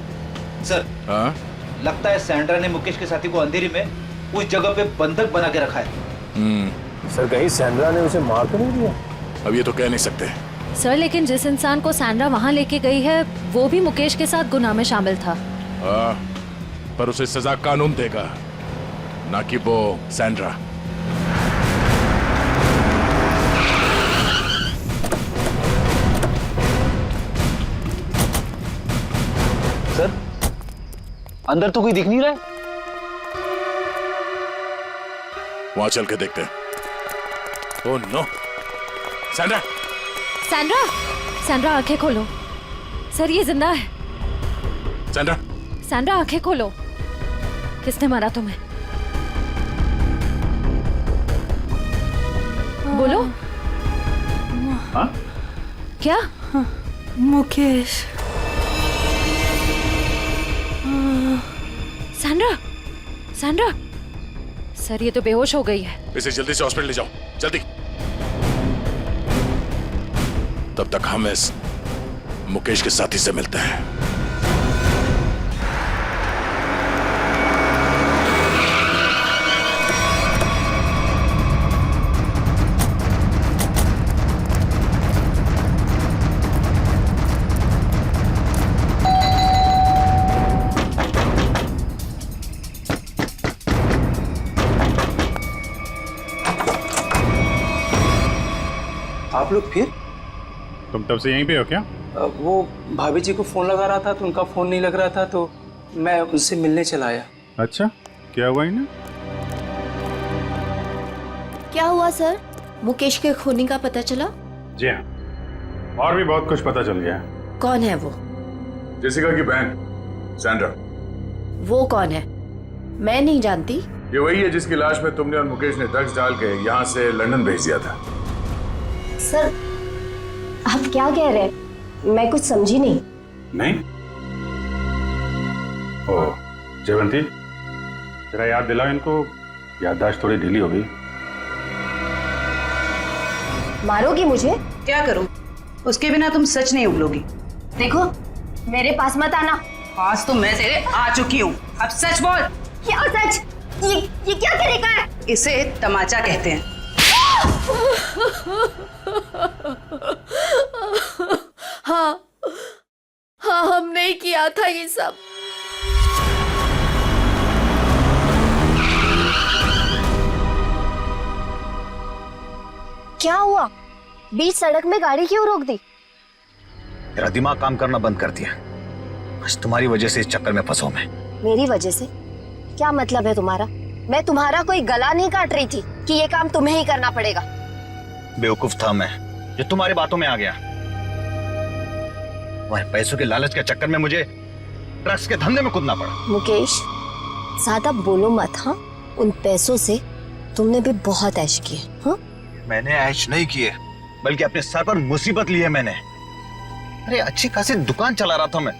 सर हाँ? लगता है सैंड्रा ने मुकेश के साथी को अंधेरी में उस जगह पे बंधक बना के रखा है। सर कहीं सैंड्रा ने उसे मार तो नहीं दिया? अब ये तो कह नहीं सकते सर, लेकिन जिस इंसान को सैंड्रा वहाँ लेके गई है वो भी मुकेश के साथ गुनाह में शामिल था। पर उसे सजा कानून देगा, ना कि वो सैंड्रा। सर अंदर तो कोई दिख नहीं रहा है। वहां चल के देखते हैं। Oh no! Sandra! Sandra! Sandra आंखें खोलो। सर ये जिंदा है। सैंड्रा! सैंड्रा आंखें खोलो। किसने मारा तुम्हें? बोलो। हाँ? क्या? मुकेश। सैंड्रा! सैंड्रा! सर ये तो बेहोश हो गई है। इसे जल्दी से हॉस्पिटल ले जाओ, जल्दी। तब तक हम इस मुकेश के साथी से मिलते हैं। आप लोग फिर? तुम तब से यहीं पे हो क्या? वो भाभी जी को फोन लगा रहा था तो उनका फोन नहीं लग रहा था, तो मैं उनसे मिलने चला आया। अच्छा, क्या हुआ इन्हें? क्या हुआ सर? मुकेश के खूनी का पता चला? जी हाँ, और भी बहुत कुछ पता चल गया। कौन है वो? जेसिका की बहन सैंड्रा। वो कौन है? मैं नहीं जानती। ये वही है जिसकी लाश में तुमने और मुकेश ने ड्रग्स डाल के यहाँ से लंदन भेज दिया था। सर, आप क्या कह रहे हैं? मैं कुछ समझी नहीं। नहीं? ओह, जयवंती, जरा याद दिलाओ इनको, याददाश्त थोड़ी ढीली हो गई। मारोगी मुझे? क्या करूं? उसके बिना तुम सच नहीं उगलोगी। देखो, मेरे पास मत आना। आज तो मैं तेरे आ चुकी हूँ, अब सच बोल। क्या सच? ये क्या तरीका है? इसे तमाचा कहते हैं। हाँ हाँ, हमने ही किया था ये सब। क्या हुआ? बीच सड़क में गाड़ी क्यों रोक दी? तेरा दिमाग काम करना बंद कर दिया। बस तुम्हारी वजह से इस चक्कर में फंसा मैं। मेरी वजह से? क्या मतलब है तुम्हारा? मैं तुम्हारा कोई गला नहीं काट रही थी कि ये काम तुम्हें ही करना पड़ेगा। बेवकूफ था मैं जो तुम्हारी बातों में आ गया। तुम्हारे पैसों के लालच के चक्कर में मुझे ड्रग्स के धंधे में कूदना पड़ा। मुकेश, ज्यादा बोलो मत। हाँ, उन पैसों से तुमने भी बहुत ऐश किए। हाँ, मैंने ऐश नहीं किए, बल्कि अपने सर पर मुसीबत ली है मैंने। अरे अच्छी खासी दुकान चला रहा था मैं,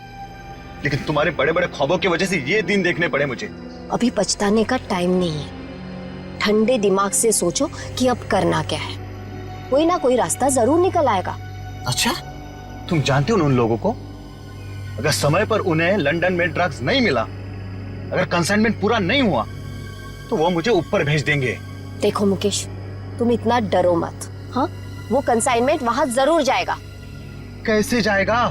लेकिन तुम्हारे बड़े बड़े ख्वाबों की वजह से ये दिन देखने पड़े मुझे। अभी पछताने का टाइम नहीं है। ठंडे दिमाग से सोचो कि अब करना क्या है। कोई ना कोई रास्ता जरूर निकल आएगा। अच्छा, तुम जानते हो उन लोगों को? अगर समय पर उन्हें लंदन में ड्रग्स नहीं मिला, अगर कंसाइनमेंट पूरा नहीं हुआ, तो वो मुझे ऊपर भेज देंगे। देखो मुकेश, तुम इतना डरो मत। हाँ, वो कंसाइनमेंट वहां जरूर जाएगा। कैसे जाएगा?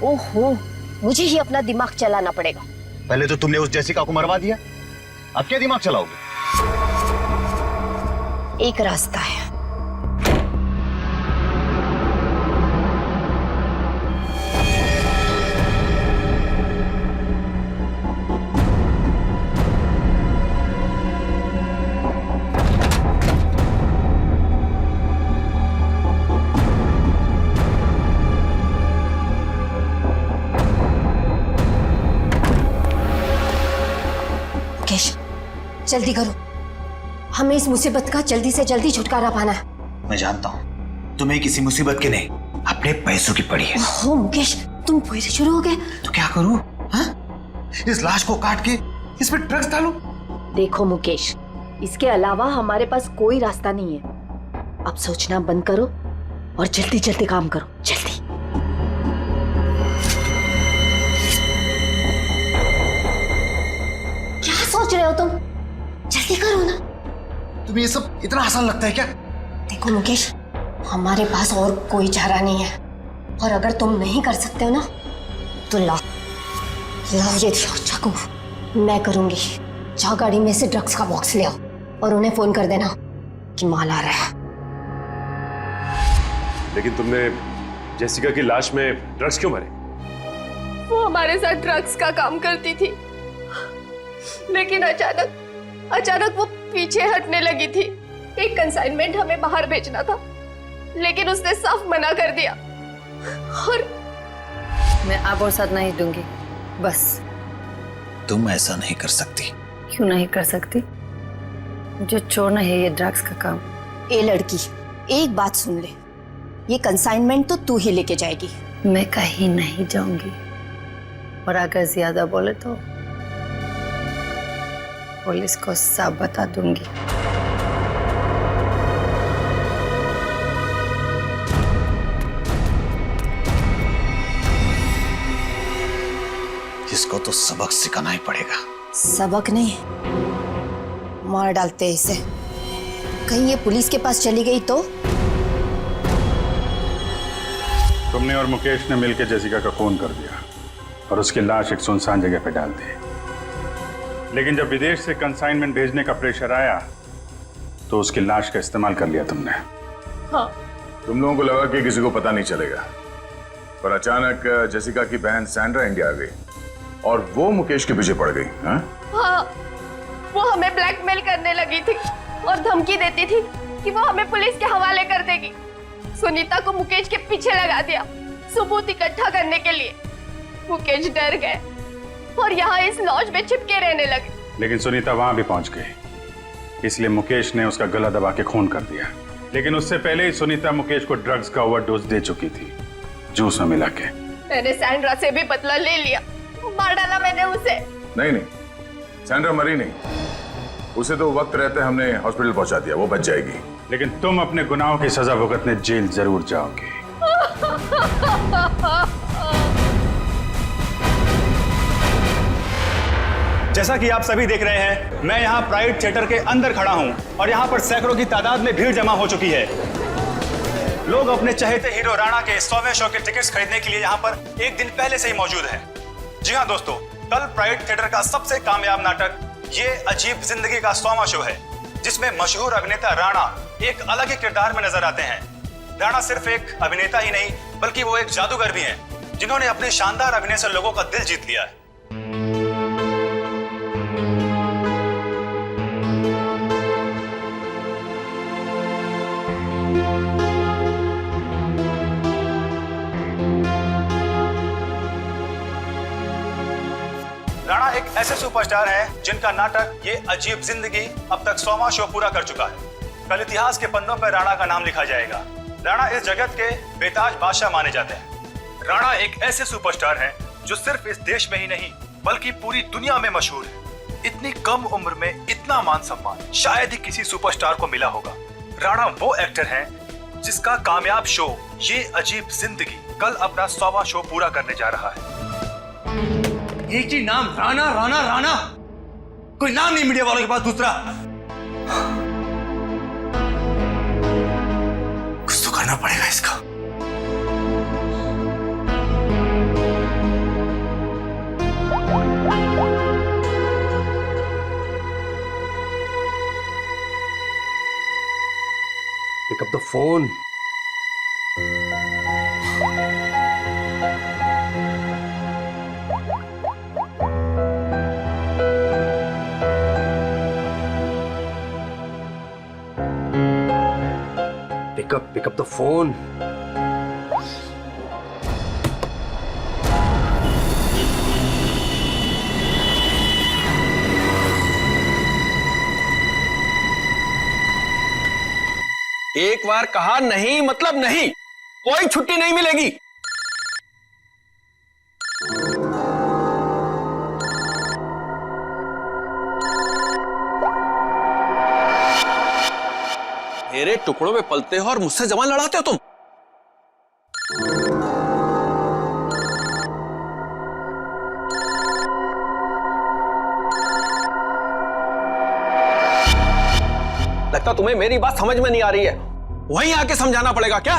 ओहो, मुझे ही अपना दिमाग चलाना पड़ेगा। पहले तो तुमने उस जेसिका को मरवा दिया, अब क्या दिमाग चलाओगे? एक रास्ता है। जल्दी करो, हमें इस मुसीबत का जल्दी से जल्दी छुटकारा पाना है। मैं जानता हूँ तुम्हें किसी मुसीबत की नहीं, अपने पैसों की पड़ी है। ओह मुकेश, तुम फिर शुरू हो गए। तो क्या करूँ? इस लाश को काट के इस पे ड्रग्स डालूं? देखो मुकेश, इसके अलावा हमारे पास कोई रास्ता नहीं है। अब सोचना बंद करो और जल्दी जल्दी काम करो, जल्दी। क्या सोच रहे हो तुम? जल्दी करो ना। तुम्हें ये सब इतना आसान लगता है क्या? देखो मुकेश, हमारे पास और कोई चारा नहीं है, और अगर तुम नहीं कर सकते हो ना, तो लाओ ये चाकू, मैं करूंगी। जाओ गाड़ी में से ड्रग्स का बॉक्स ले आओ और उन्हें फोन कर देना कि माल आ रहा है। लेकिन तुमने जेसिका की लाश में ड्रग्स क्यों भरे? वो हमारे साथ ड्रग्स का काम करती थी, लेकिन अचानक वो पीछे हटने लगी थी। एक कंसाइनमेंट हमें बाहर भेजना था, लेकिन उसने साफ मना कर दिया। और मैं अब और साथ नहीं दूंगी, बस। तुम ऐसा नहीं कर सकती। क्यों नहीं कर सकती? जो छोड़ना है ये ड्रग्स का काम। ए लड़की, एक बात सुन ले, ये कंसाइनमेंट तो तू ही लेके जाएगी। मैं कहीं नहीं जाऊंगी, और अगर ज्यादा बोले तो पुलिस को सब बता दूंगी। इसको तो सबक सिखाना ही पड़ेगा। सबक नहीं, मार डालते इसे। कहीं ये पुलिस के पास चली गई तो? तुमने और मुकेश ने मिलकर जेसिका का खून कर दिया और उसकी लाश एक सुनसान जगह पे डाल दी। लेकिन जब विदेश से कंसाइनमेंट भेजने का प्रेशर आया तो उसकी लाश का इस्तेमाल कर लिया तुमने। हाँ। तुम लोगों को लगा कि किसी को पता नहीं चलेगा, पर अचानक जेसिका की बहन सैंड्रा इंडिया आ गई और वो मुकेश के पीछे पड़ गई। हाँ? हाँ, वो हमें ब्लैकमेल करने लगी थी और धमकी देती थी कि वो हमें पुलिस के हवाले कर देगी। सुनीता को मुकेश के पीछे लगा दिया सबूत इकट्ठा करने के लिए। मुकेश डर गए और यहाँ इस लॉज में छिपके रहने लगे। लेकिन सुनीता वहां भी पहुंच गई, इसलिए मुकेश ने उसका गला दबा के खून कर दिया। लेकिन उससे पहले ही सुनीता मुकेश को ड्रग्स का ओवरडोज दे चुकी थी, जूस में मिला के। मैंने सैंड्रा से भी बदला ले लिया, मार डाला मैंने उसे। नहीं, सैंड्रा मरी नहीं, उसे तो वक्त रहते हमने हॉस्पिटल पहुंचा दिया, वो बच जाएगी। लेकिन तुम अपने गुनाहों की सजा भुगतने जेल जरूर जाओगे। जैसा कि आप सभी देख रहे हैं, मैं यहाँ प्राइड थिएटर के अंदर खड़ा हूँ और यहाँ पर सैकड़ों की तादाद में भीड़ जमा हो चुकी है। लोग अपने चहेते हीरो राणा के 100वें शो के टिकट्स खरीदने के लिए यहाँ पर एक दिन पहले से ही मौजूद हैं। जी हाँ दोस्तों, कल प्राइड थिएटर का सबसे कामयाब नाटक ये अजीब जिंदगी का 100वां शो है, जिसमें मशहूर अभिनेता राणा एक अलग ही किरदार में नजर आते हैं। राणा सिर्फ एक अभिनेता ही नहीं, बल्कि वो एक जादूगर भी हैं, जिन्होंने अपने शानदार अभिनय से लोगों का दिल जीत लिया है। राणा एक ऐसे सुपरस्टार हैं जिनका नाटक ये अजीब जिंदगी अब तक 100वां शो पूरा कर चुका है। कल इतिहास के पन्नों पर राणा का नाम लिखा जाएगा। राणा इस जगत के बेताज बादशाह माने जाते हैं। राणा एक ऐसे सुपरस्टार हैं जो सिर्फ इस देश में ही नहीं बल्कि पूरी दुनिया में मशहूर है। इतनी कम उम्र में इतना मान सम्मान शायद ही किसी सुपरस्टार को मिला होगा। राणा वो एक्टर हैं जिसका कामयाब शो ये अजीब जिंदगी कल अपना 100वां शो पूरा करने जा रहा है। एक ही नाम, राणा राणा राणा, कोई नाम नहीं मीडिया वालों के पास दूसरा। कुछ तो करना पड़ेगा इसका। Pick up the phone. Pick up the phone. एक बार कहा नहीं मतलब नहीं, कोई छुट्टी नहीं मिलेगी। मेरे टुकड़ों में पलते हो और मुझसे जवान लड़ाते हो तुम। लगता तुम्हें मेरी बात समझ में नहीं आ रही है, वहीं आके समझाना पड़ेगा क्या?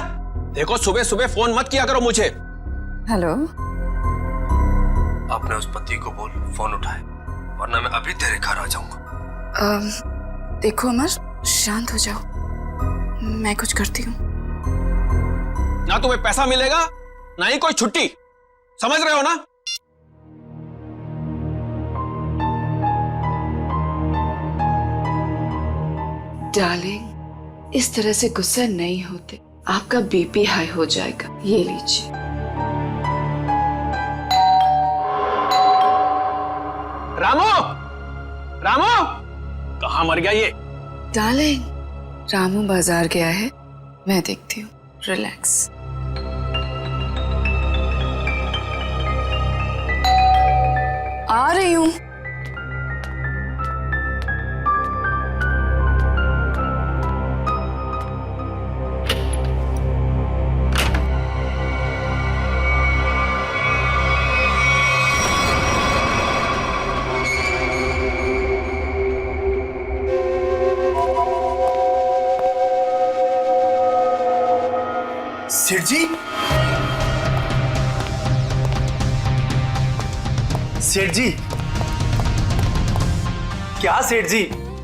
देखो सुबह सुबह फोन मत किया करो मुझे। हेलो, अपने उस पति को बोल फोन उठाए, वरना मैं अभी तेरे घर आ जाऊंगा। देखो अमर, शांत हो जाओ, मैं कुछ करती हूँ। ना तुम्हें पैसा मिलेगा ना ही कोई छुट्टी, समझ रहे हो ना? डार्लिंग, इस तरह से गुस्सा नहीं होते, आपका बीपी हाई हो जाएगा। ये लीजिए। रामू, रामू, कहाँ मर गया ये? डार्लिंग, रामू बाजार गया है, मैं देखती हूँ। रिलैक्स। आ रही हूँ। सेठ जी, सेठ जी, क्या सेठ जी,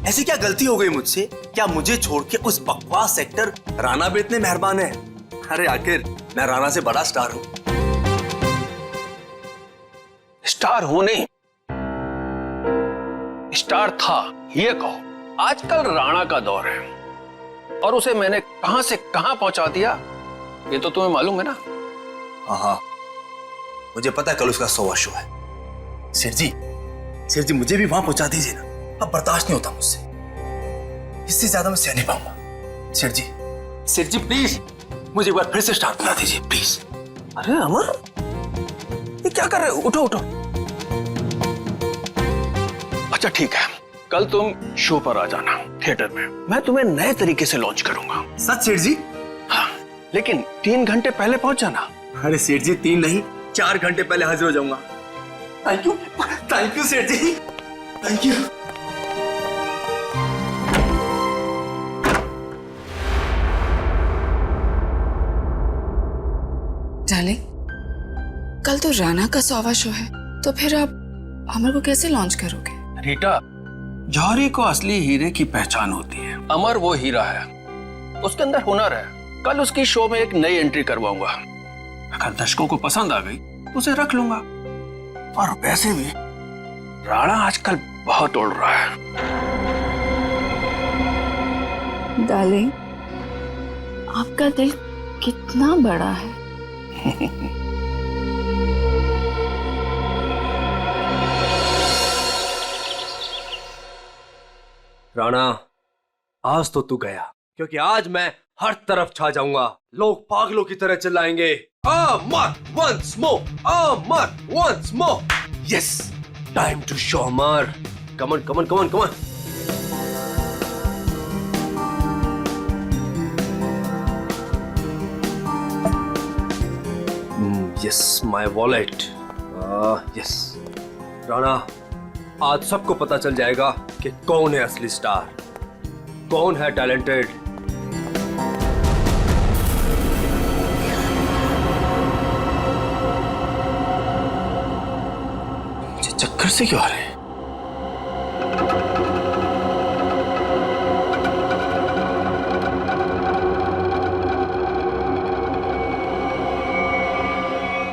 ऐसी क्या गलती हो गई मुझसे क्या मुझे छोड़ के उस बकवास एक्टर राणा पे इतने मेहरबान है? अरे आखिर मैं राणा से बड़ा स्टार हूं। स्टार हूं नहीं, स्टार था ये कहो। आजकल राणा का दौर है और उसे मैंने कहां से कहां पहुंचा दिया ये तो तुम्हें मालूम है ना। हाँ, मुझे पता है कल उसका 100वां शो है। सेठ जी मुझे भी वहां पहुंचा दीजिए ना, अब बर्दाश्त नहीं होता मुझसे, इससे ज्यादा मैं सह नहीं पाऊंगा। सेठ जी प्लीज मुझे एक बार फिर से स्टार बना दीजिए प्लीज। अरे अमर, ये क्या कर रहे हो? उठो उठो। अच्छा ठीक है, कल तुम शो पर आ जाना थिएटर में, मैं तुम्हें नए तरीके से लॉन्च करूंगा। सच सेठ जी? हाँ, लेकिन 3 घंटे पहले पहुंच जाना। अरे सेठ जी 3 नहीं 4 घंटे पहले हाजिर हो जाऊंगा। थैंक यू सेठ जी, थैंक यू। डार्लिंग, कल तो राणा का 100वां शो है, तो फिर आप अमर को कैसे लॉन्च करोगे? रीटा, जौहरी को असली हीरे की पहचान होती है। अमर वो हीरा है, उसके अंदर हुनर है। कल उसकी शो में एक नई एंट्री करवाऊंगा, अगर दर्शकों को पसंद आ गई तो उसे रख लूंगा। और वैसे भी राणा आजकल बहुत उड़ रहा है। डार्लिंग, आपका दिल कितना बड़ा है। राणा, आज तो तू गया, क्योंकि आज मैं हर तरफ छा जाऊंगा। लोग पागलों की तरह चिल्लाएंगे, Amar once more, Amar once more. Yes, time to show Amar. Come on, come on, come on, come on. Yes, my wallet. Yes Rana, आज सबको पता चल जाएगा कि कौन है असली स्टार, कौन है टैलेंटेड। मुझे चक्कर से क्यों आ रहे हैं?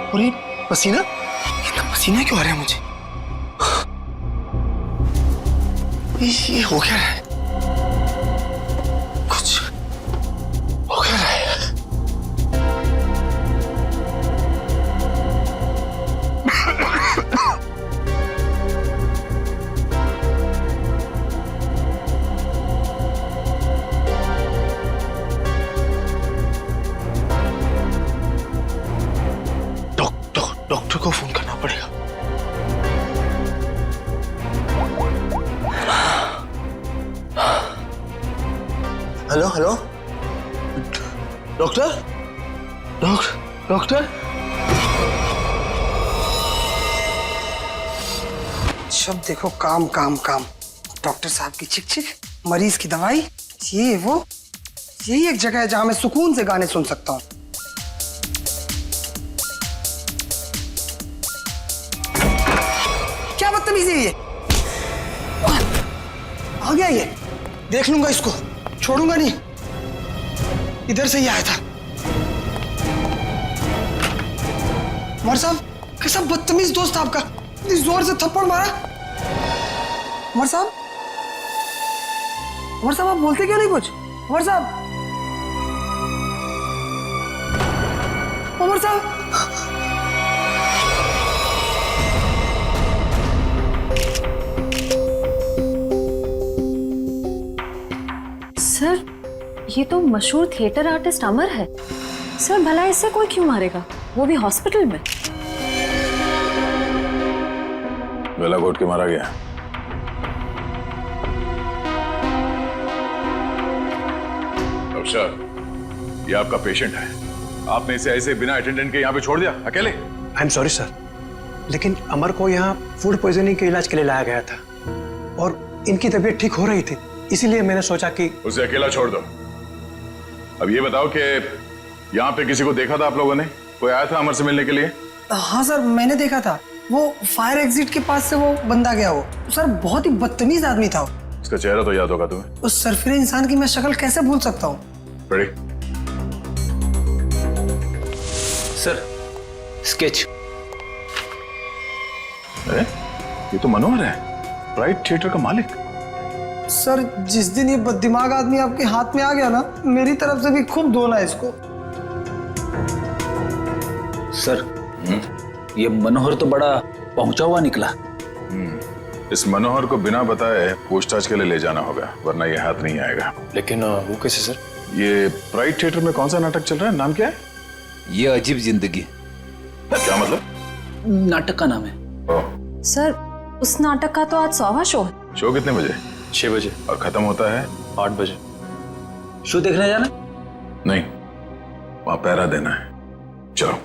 और ये पसीना, इतना पसीना क्यों आ रहा है मुझे? ये हो क्या रहा है? कुछ हो क्या रहा है? डॉक्टर को फोन करना पड़ेगा। Hello hello, doctor doctor. सब देखो काम काम काम। डॉक्टर साहब की चिक चिक, मरीज की दवाई, ये वो, यही एक जगह है जहां मैं सुकून से गाने सुन सकता हूँ। क्या बदतमीजी है ये? आ गया ये, देख लूंगा इसको, छोड़ूंगा नहीं। इधर से ही आया था। उमर साहब, कैसा बदतमीज दोस्त आपका, इतनी जोर से थप्पड़ मारा। उमर साहब, आप बोलते क्यों नहीं कुछ? उमर साहब, उमर साहब। सर, ये तो मशहूर थिएटर आर्टिस्ट अमर है। सर, भला इससे कोई क्यों मारेगा, वो भी हॉस्पिटल में? गला घोट के मारा गया। डॉक्टर साहब, ये आपका पेशेंट है, आपने इसे ऐसे बिना अटेंडेंट के यहाँ पे छोड़ दिया अकेले? आई एम सॉरी सर, लेकिन अमर को यहाँ फूड पॉइजनिंग के इलाज के लिए लाया गया था और इनकी तबीयत ठीक हो रही थी, इसीलिए मैंने सोचा कि उसे अकेला छोड़ दो। अब ये बताओ कि यहाँ पे किसी को देखा था आप लोगों ने? कोई आया था अमर से मिलने के लिए? हाँ सर, मैंने देखा था। वो फायर एग्जिट के पास से वो बंदा गया। वो सर बहुत ही बदतमीज आदमी था। इसका चेहरा तो याद होगा तुम्हें। उस सरफिरे इंसान की मैं शक्ल कैसे भूल सकता हूँ? रेडी? Sir, sketch. अरे ये तो मनोहर है, प्राइड थिएटर का मालिक। सर जिस दिन ये बददिमाग आदमी आपके हाथ में आ गया ना, मेरी तरफ से भी खूब धोना इसको। सर, ये मनोहर तो बड़ा पहुंचा हुआ निकला। इस मनोहर को बिना बताए पूछताछ के लिए ले जाना होगा, वरना ये हाथ नहीं आएगा। लेकिन वो कैसे सर? ये प्राइड थिएटर में कौन सा नाटक चल रहा है? नाम क्या है? ये अजीब जिंदगी। क्या मतलब? नाटक का नाम है। सर, उस नाटक का तो आज 100वां शो है। शो कितने बजे? 6 बजे। और खत्म होता है 8 बजे। शो देखने जाना? नहीं, वहां पहरा देना है। चलो।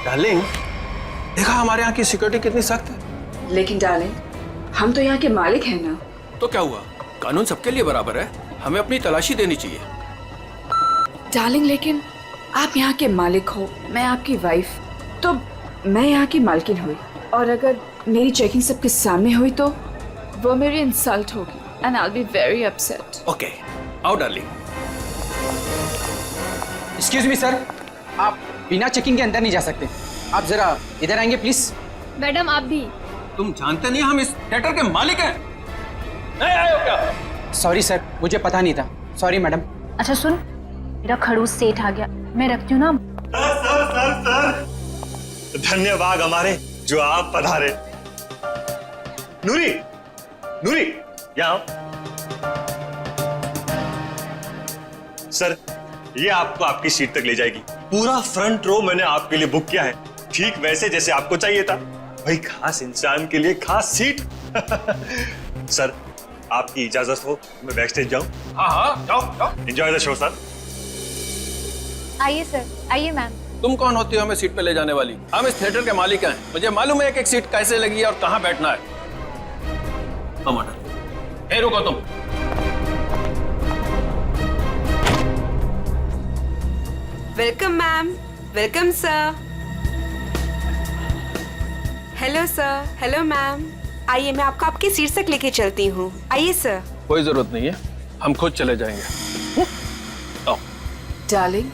डार्लिंग, देखा हमारे यहाँ की सिक्योरिटी कितनी सख्त है। लेकिन डार्लिंग, हम तो यहाँ के मालिक हैं ना। तो क्या हुआ, कानून सबके लिए बराबर है, हमें अपनी तलाशी देनी चाहिए। डार्लिंग, लेकिन आप यहाँ के मालिक हो, मैं आपकी वाइफ, तो मैं यहाँ की मालकिन हुई, और अगर मेरी चेकिंग सबके सामने हुई तो वो मेरी इंसल्ट होगी and I will be very upset. Okay, आओ डार्लिंग। एक्सक्यूज मी सर, आप बिना चेकिंग के अंदर नहीं जा सकते। आप जरा इधर आएंगे प्लीज। मैडम आप भी। तुम जानते नहीं हम इस थिएटर के मालिक हैं? नहीं आए हो क्या? सॉरी सर, मुझे पता नहीं था। Sorry madam. अच्छा सुन, मेरा खड़ूस सेठ आ गया, मैं रखती हूँ ना। सर धन्यवाद हमारे जो आप पधारे। नूरी, नूरी यहाँ आओ। सर ये आपको आपकी सीट तक ले जाएगी। पूरा फ्रंट रो मैंने आपके लिए बुक किया है, ठीक वैसे जैसे आपको चाहिए था। भाई खास इंसान के लिए खास सीट। सर आपकी इजाजत हो मैं बैक स्टेज जाऊं? हाँ, जाओ। Enjoy the show sir. आइए सर, आइए मैम। तुम कौन होती हो हमें सीट पे ले जाने वाली? हम इस थिएटर के मालिक हैं, मुझे मालूम है एक एक सीट कैसे लगी है और कहाँ बैठना है। ए रुको तुम। Welcome ma'am, welcome sir. Hello sir, hello ma'am. आइए मैं आपको आपकी सीट तक लेके चलती हूँ। आइए सर। कोई जरूरत नहीं है, हम खुद चले जाएंगे। आओ। डार्लिंग,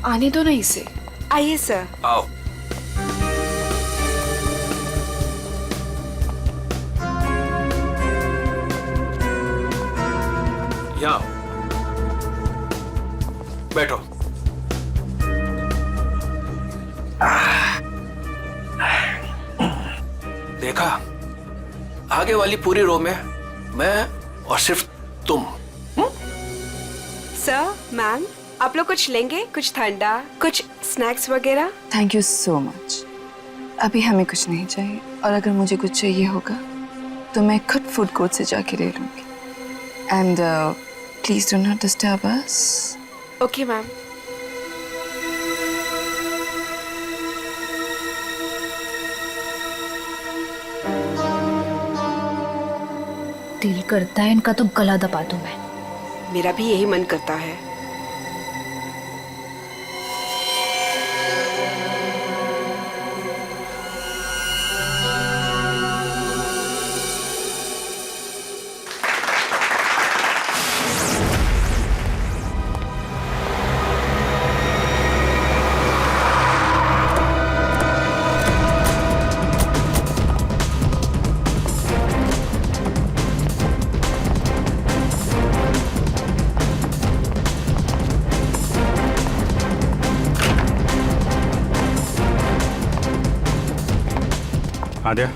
आने दो ना इसे। आइए सर। आओ। यहाँ बैठो। देखा, आगे वाली पूरी रो में मैं और सिर्फ तुम। सर, मैम, आप लोग कुछ लेंगे? कुछ ठंडा, कुछ स्नैक्स वगैरह? Thank you so much. अभी हमें कुछ नहीं चाहिए, और अगर मुझे कुछ चाहिए होगा तो मैं खुद फूड कोर्ट से जाके ले लूंगी। And please do not disturb us. Okay ma'am. दिल करता है इनका तो गला दबा दूं मैं। मेरा भी यही मन करता है। आद्या,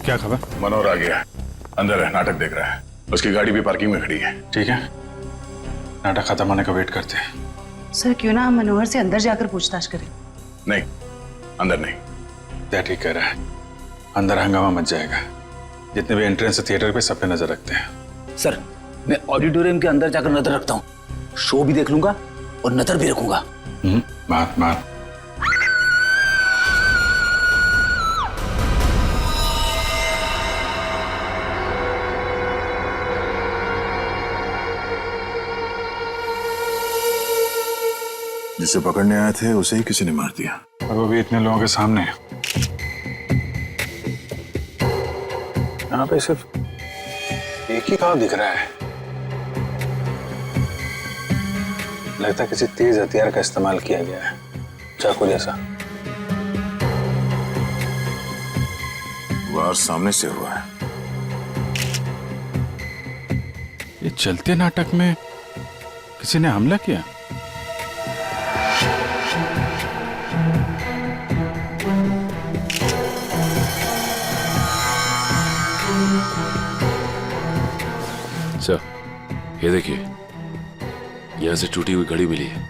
क्या खबर? मनोहर आ गया, अंदर है, नाटक देख रहा है। उसकी गाड़ी भी पार्किंग में खड़ी है। ठीक है, नाटक खत्म होने का वेट करते हैं। सर क्यों ना हम मनोहर से अंदर जाकर पूछताछ करें? नहीं, अंदर नहीं। क्या ठीक कह रहा है, अंदर हंगामा मच जाएगा। जितने भी एंट्रेंस थिएटर पे सब पे नजर रखते हैं। सर, मैं ऑडिटोरियम के अंदर जाकर नजर रखता हूँ, शो भी देख लूंगा और नजर भी रखूंगा। बात जिसे पकड़ने आए थे उसे ही किसी ने मार दिया, और वो भी इतने लोगों के सामने। यहाँ पे सिर्फ एक ही घाव दिख रहा है। लगता है किसी तेज हथियार का इस्तेमाल किया गया है, चाकू जैसा। वार सामने से हुआ है। ये चलते नाटक में किसी ने हमला किया। सर, ये देखिए, यहां से टूटी हुई घड़ी मिली है।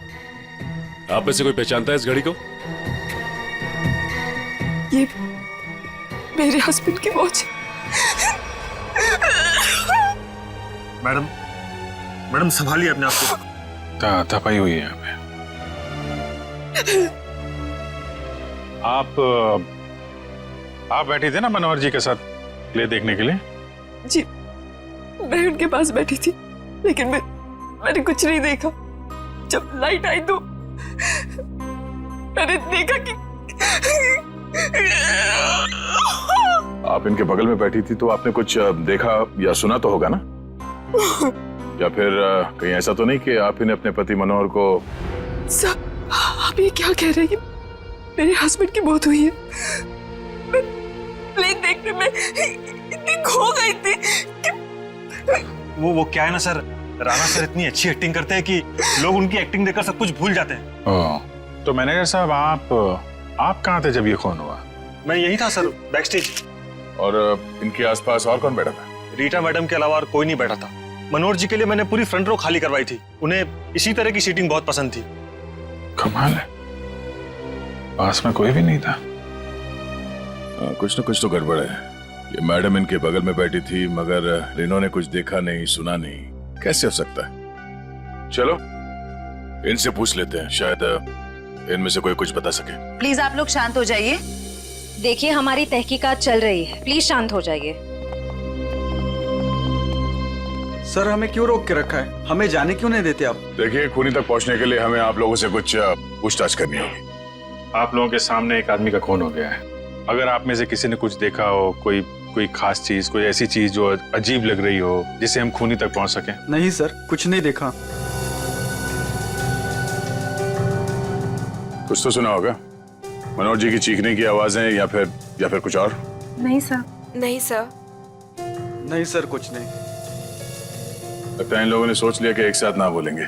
आप में से कोई पहचानता है इस घड़ी को? ये मेरे हस्बैंड की वॉच। मैडम, मैडम संभालिए अपने आप को। तपाई हुई है यहाँ पे। आप बैठी थे ना मनोहर जी के साथ प्ले देखने के लिए? जी, मैं उनके पास बैठी थी, लेकिन मैंने कुछ नहीं देखा। जब लाइट आई तो मैंने देखा कि आप इनके बगल में बैठी थी तो आपने कुछ देखा या सुना तो होगा ना? या फिर कहीं ऐसा तो नहीं कि आप इन्हें अपने पति मनोहर को? सर, आप ये क्या कह रहे हैं? मेरे हस्बैंड की मौत हुई है। मैं प्ले देखने में इतनी खो गई थी कि वो क्या है ना सर, राणा सर इतनी अच्छी एक्टिंग करते हैं कि लोग उनकी एक्टिंग देखकर सब कुछ भूल जाते हैं। तो मैनेजर साहब, आप कहाँ थे जब ये खून हुआ? मैं यही था सर, बैकस्टेज। और इनके आसपास और कौन बैठा था? रीटा मैडम के अलावा और कोई नहीं बैठा था। मनोहर जी के लिए मैंने पूरी फ्रंट रो खाली करवाई थी। उन्हें इसी तरह की सीटिंग बहुत पसंद थी। कमाल है, पास में कोई भी नहीं था। कुछ न कुछ तो गड़बड़ है। ये मैडम इनके बगल में बैठी थी, मगर इन्होंने कुछ देखा नहीं, सुना नहीं। कैसे हो सकता है? चलो इनसे पूछ लेते हैं, शायद इनमें से कोई कुछ बता सके। प्लीज आप लोग शांत हो जाइए। देखिए, हमारी तहकीकात चल रही है, प्लीज शांत हो जाइए। सर, हमें क्यों रोक के रखा है? हमें जाने क्यों नहीं देते आप? देखिए, खूनी तक पहुंचने के लिए हमें आप लोगों से कुछ पूछताछ करनी होगी। आप लोगों के सामने एक आदमी का खून हो गया है। अगर आप में से किसी ने कुछ देखा हो, कोई खास चीज, कोई ऐसी चीज जो अजीब लग रही हो, जिससे हम खूनी तक पहुंच सकें। नहीं सर, कुछ नहीं देखा। कुछ तो सुना होगा, मनोहर जी की चीखने की आवाजें या फिर कुछ और? नहीं सर। नहीं सर। नहीं सर, कुछ नहीं। लगता है इन लोगों ने सोच लिया कि एक साथ ना बोलेंगे।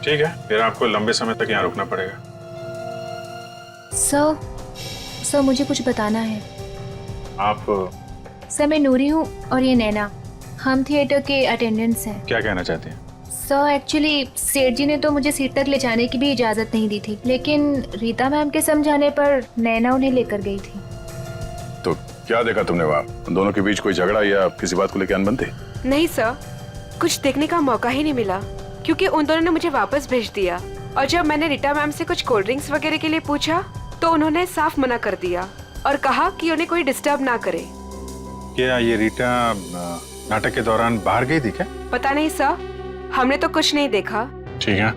ठीक है, फिर आपको लंबे समय तक यहाँ रुकना पड़ेगा। सर, मुझे कुछ बताना है। आप? सर, मैं नूरी हूँ और ये नैना, हम थिएटर के अटेंडेंट्स हैं। क्या कहना चाहते हैं? सर, एक्चुअली सेठ जी ने तो मुझे सीट तक ले जाने की भी इजाजत नहीं दी थी, लेकिन रीता मैम के समझाने पर नैना उन्हें लेकर गई थी। तो क्या देखा तुमने वहाँ? उन दोनों के बीच कोई झगड़ा या किसी बात को लेकर अनबन थी? नहीं सर, कुछ देखने का मौका ही नहीं मिला, क्योंकि उन दोनों ने मुझे वापस भेज दिया। और जब मैंने रीता मैम से कुछ कोल्ड ड्रिंक्स वगैरह के लिए पूछा तो उन्होंने साफ मना कर दिया और कहा कि उन्हें कोई डिस्टर्ब ना करे। क्या ये रीटा नाटक के दौरान बाहर गई थी क्या? पता नहीं सर, हमने तो कुछ नहीं देखा। ठीक है,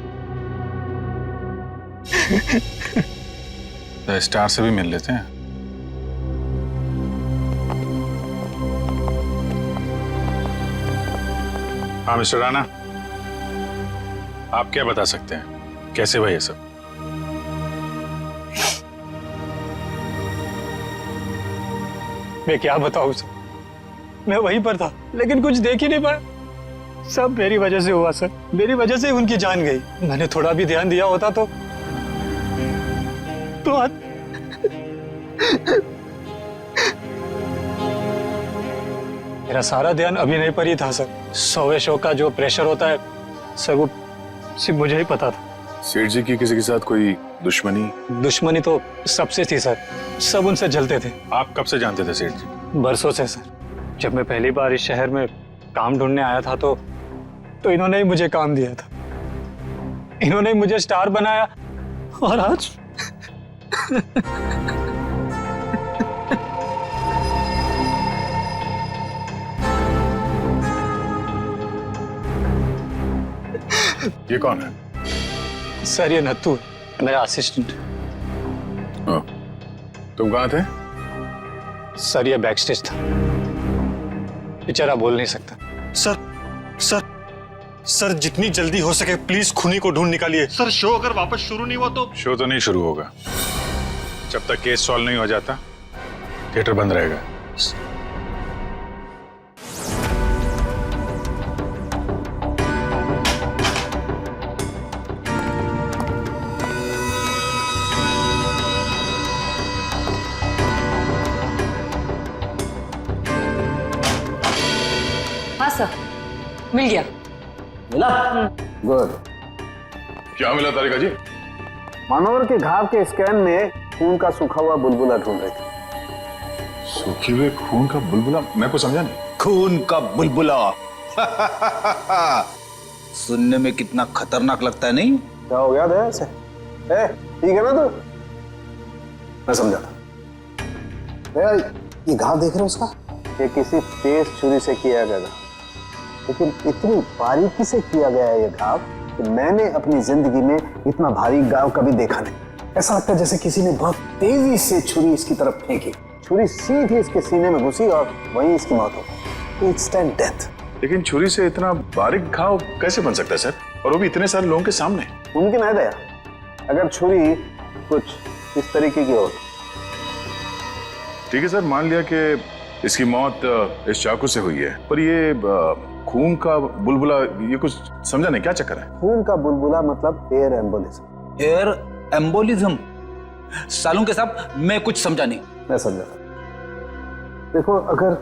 तो स्टार से भी मिल लेते हैं। हाँ मिस्टर राणा, आप क्या बता सकते हैं, कैसे हुआ ये सब? मैं क्या बताऊं सर, मैं वहीं पर था लेकिन कुछ देख ही नहीं पाया। सब मेरी वजह से हुआ सर, मेरी वजह से उनकी जान गई। मैंने थोड़ा भी ध्यान दिया होता तो मेरा सारा ध्यान अभिनय पर ही था सर। 100वें शो का जो प्रेशर होता है सर, वो सिर्फ मुझे ही पता था। सेठ जी की किसी के साथ कोई दुश्मनी? दुश्मनी तो सबसे थी सर, सब उनसे जलते थे। आप कब से जानते थे सेठ जी? बरसों से सर। जब मैं पहली बार इस शहर में काम ढूंढने आया था तो इन्होंने ही मुझे काम दिया था, इन्होंने ही मुझे स्टार बनाया। और आज ये कौन है? सर ये नत्थू है, मेरा असिस्टेंट। तुम कहाँ थे? सर ये बैक स्टेज था, बेचारा बोल नहीं सकता। सर जितनी जल्दी हो सके प्लीज खूनी को ढूंढ निकालिए। सर शो अगर वापस शुरू नहीं हुआ तो। शो तो नहीं शुरू होगा जब तक केस सॉल्व नहीं हो जाता। थिएटर बंद रहेगा। हाँ सर, मिल गया। मिला? गुड। क्या मिला तारिका जी? मनोहर के घाव के स्कैन में खून का सूखा हुआ बुलबुला ढूंढ रहे थे। सूखे हुए खून का बुलबुला? मैं कुछ समझा नहीं। खून का बुलबुला। सुनने में कितना खतरनाक लगता है, नहीं? क्या हो गया दया से? ठीक है ना तू? मैं समझा था। दया, ये घाव देख रहे हो उसका? ये किसी तेज छुरी से किया गया था, लेकिन इतनी बारीकी से किया गया है ये घाव कि मैंने अपनी जिंदगी में इतना भारी घाव कभी देखा नहीं। ऐसा लगता है जैसे किसी ने बहुत तेजी से छुरी इसकी तरफ फेंकी, छुरी सीधी इसके सीने में घुसी और वहीं इसकी मौत हो गई। Instant death. लेकिन छुरी से इतना बारीक घाव कैसे बन सकता है सर, और वो भी इतने सारे लोगों के सामने? मुमकिन है दया, अगर छुरी कुछ इस तरीके की हो। ठीक है सर, मान लिया कि इसकी मौत इस चाकू से हुई है, पर ये खून का बुलबुला, ये कुछ समझा नहीं, क्या चक्कर है? खून का बुलबुला मतलब एयर एम्बोलिज्म। Air embolism? सालू के साहब मैं कुछ समझा नहीं। मैं समझा। देखो, अगर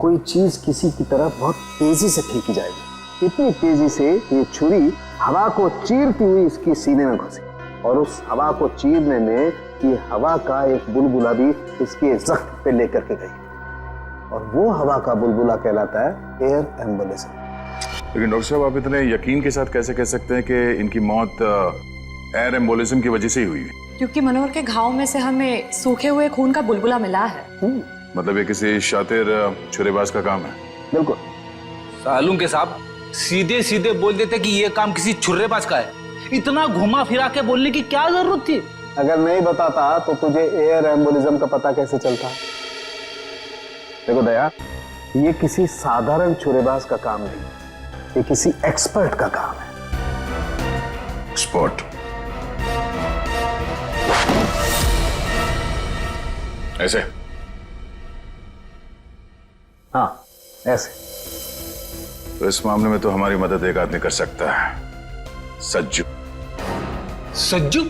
कोई चीज किसी की तरफ बहुत तेजी से फेंकी जाएगी, इतनी तेजी से ये छुरी हवा को चीरती हुई इसकी सीने में घुसी, और उस हवा को चीरने में ये हवा का एक बुलबुला भी इसके जख्म पे लेकर के गई, और वो हवा का बुलबुला कहलाता है एयर एम्बोलिज्म। लेकिन डॉक्टर साहब, आप इतने यकीन के साथ कैसे कह सकते हैं कि इनकी मौत एयर एम्बोलिज्म की वजह से ही हुई है? क्योंकि मनोहर के घाव में से हमें सूखे हुए खून का बुलबुला मिला है। मतलब ये किसी शातिर छुरेबाज का काम है? बिल्कुल। सालू के साहब सीधे सीधे बोल देते कि ये काम किसी छुर्रेबाज का है, इतना घुमा फिरा के बोलने की क्या जरूरत थी? अगर नहीं बताता तो तुझे एयर एम्बोलिज्म का पता कैसे चलता? देखो दया, ये किसी साधारण छुरेबाज का काम नहीं, ये किसी एक्सपर्ट का काम है। एक्सपर्ट? ऐसे? हाँ, ऐसे। तो इस मामले में तो हमारी मदद एक आदमी कर सकता है, सज्जू। सज्जू?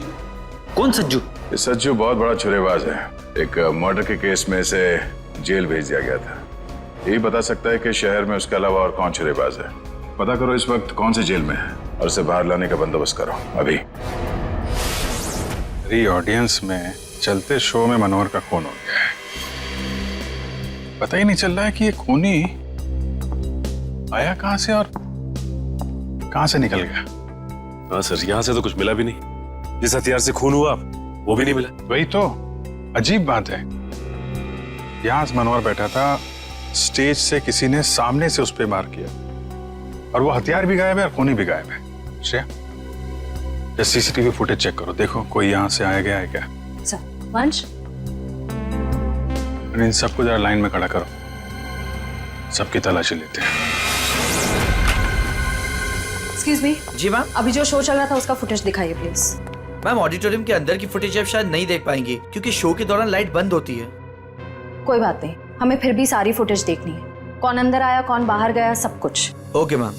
कौन सज्जू? ये सज्जू बहुत बड़ा छुरेबाज है। एक मर्डर के केस में इसे जेल भेज दिया गया था। यही बता सकता है कि शहर में उसके अलावा और कौन छुरेबाज है। पता करो इस वक्त कौन से जेल में है और उसे बाहर लाने का बंदोबस्त करो अभी। मेरी ऑडियंस में चलते शो में मनोहर का खून हो गया है। पता ही नहीं चल रहा है कि ये खूनी आया कहां से और कहां से निकल गया। हाँ सर, यहाँ से तो कुछ मिला भी नहीं। जिस हथियार से खून हुआ वो भी नहीं मिला। वही तो अजीब बात है। यहां मनोहर बैठा था, स्टेज से किसी ने सामने से उस पर मार किया, और वो हथियार भी गायब है और खूनी भी गायब है। श्रेया, सीसीटीवी फुटेज चेक करो, देखो कोई यहाँ से आया गया है क्या। वंश, इन सबको जरा लाइन में खड़ा करो, सबकी तलाशी लेते हैं। Excuse me. जी मैम। अभी जो शो चल रहा था उसका फुटेज दिखाइए प्लीज। मैम, ऑडिटोरियम के अंदर की फुटेज आप शायद नहीं देख पाएंगे क्योंकि शो के दौरान लाइट बंद होती है। कोई बात नहीं, हमें फिर भी सारी फुटेज देखनी है, कौन अंदर आया कौन बाहर गया, सब कुछ। Okay ma'am.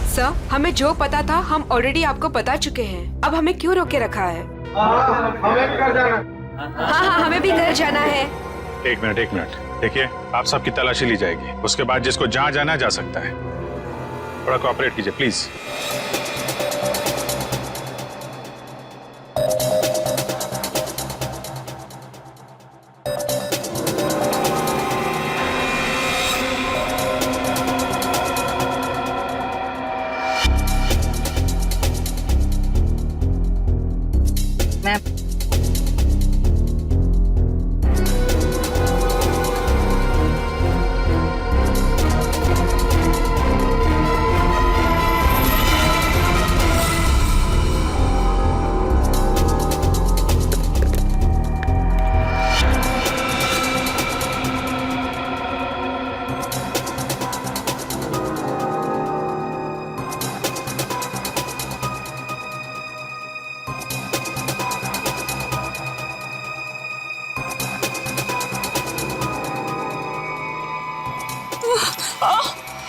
सर, हमें जो पता था हम ऑलरेडी आपको बता चुके हैं। अब हमें क्यों रोके रखा है? हमें घर जाना। हाँ, हमें भी घर जाना है। एक मिनट देखिए, आप सबकी तलाशी ली जाएगी, उसके बाद जिसको जहां जाना जा सकता है। थोड़ा कोऑपरेट कीजिए प्लीज।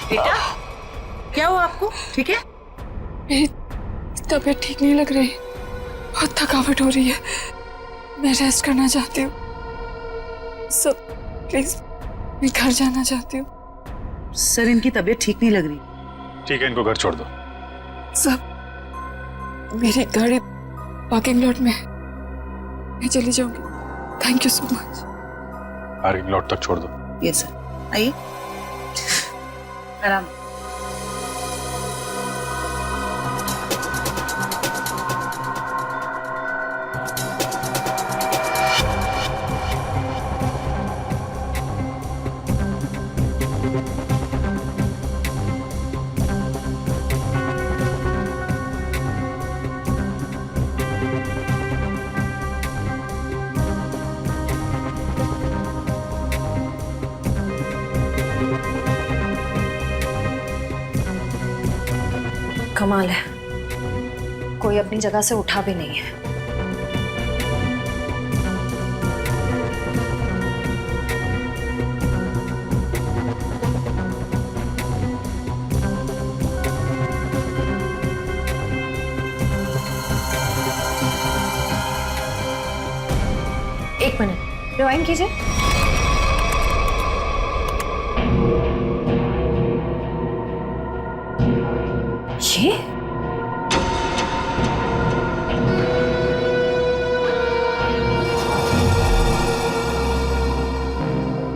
बेटा क्या हुआ आपको? ठीक है? मेरी तबीयत ठीक नहीं लग रही, बहुत थकावट हो रही है, मैं रेस्ट करना चाहती हूँ। सब प्लीज, मैं घर जाना चाहती हूँ। सर इनकी तबीयत ठीक नहीं लग रही। ठीक है, इनको घर छोड़ दो। सब मेरी गाड़ी पार्किंग लॉट में है, मैं चली जाऊंगी। Thank you so much. Parking lot तक छोड़ दो। यस सर, आइए आराम। कमाल है, कोई अपनी जगह से उठा भी नहीं है। एक मिनट, रिवाइंड कीजिए। ये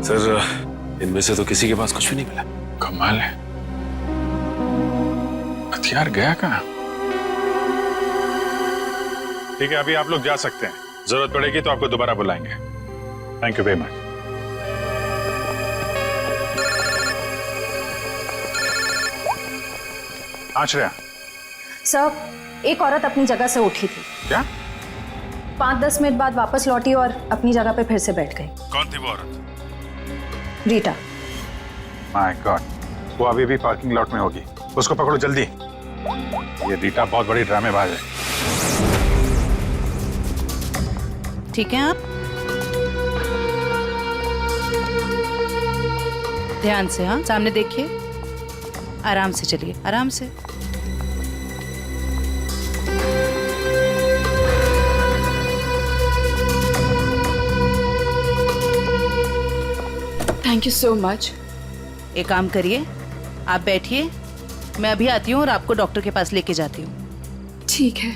सर इनमें से तो किसी के पास कुछ भी नहीं मिला। कमाल है, हथियार गया कहाँ? ठीक है, अभी आप लोग जा सकते हैं। जरूरत पड़ेगी तो आपको दोबारा बुलाएंगे। Thank you very much. Ashraya sir, एक औरत अपनी जगह से उठी थी। क्या? 5-10 मिनट बाद वापस लौटी और अपनी जगह पे फिर से बैठ गई। कौन थी वो औरत? रीटा। माय गॉड, वो अभी भी पार्किंग लॉट में होगी। उसको पकड़ो जल्दी। ये रीटा बहुत बड़ी ड्रामेबाज है। ठीक है आप? ध्यान से, हाँ सामने देखिए, आराम से चलिए, आराम से। Thank you so much. एक काम करिए, आप बैठिए, मैं अभी आती हूँ और आपको डॉक्टर के पास लेके जाती हूँ। ठीक है।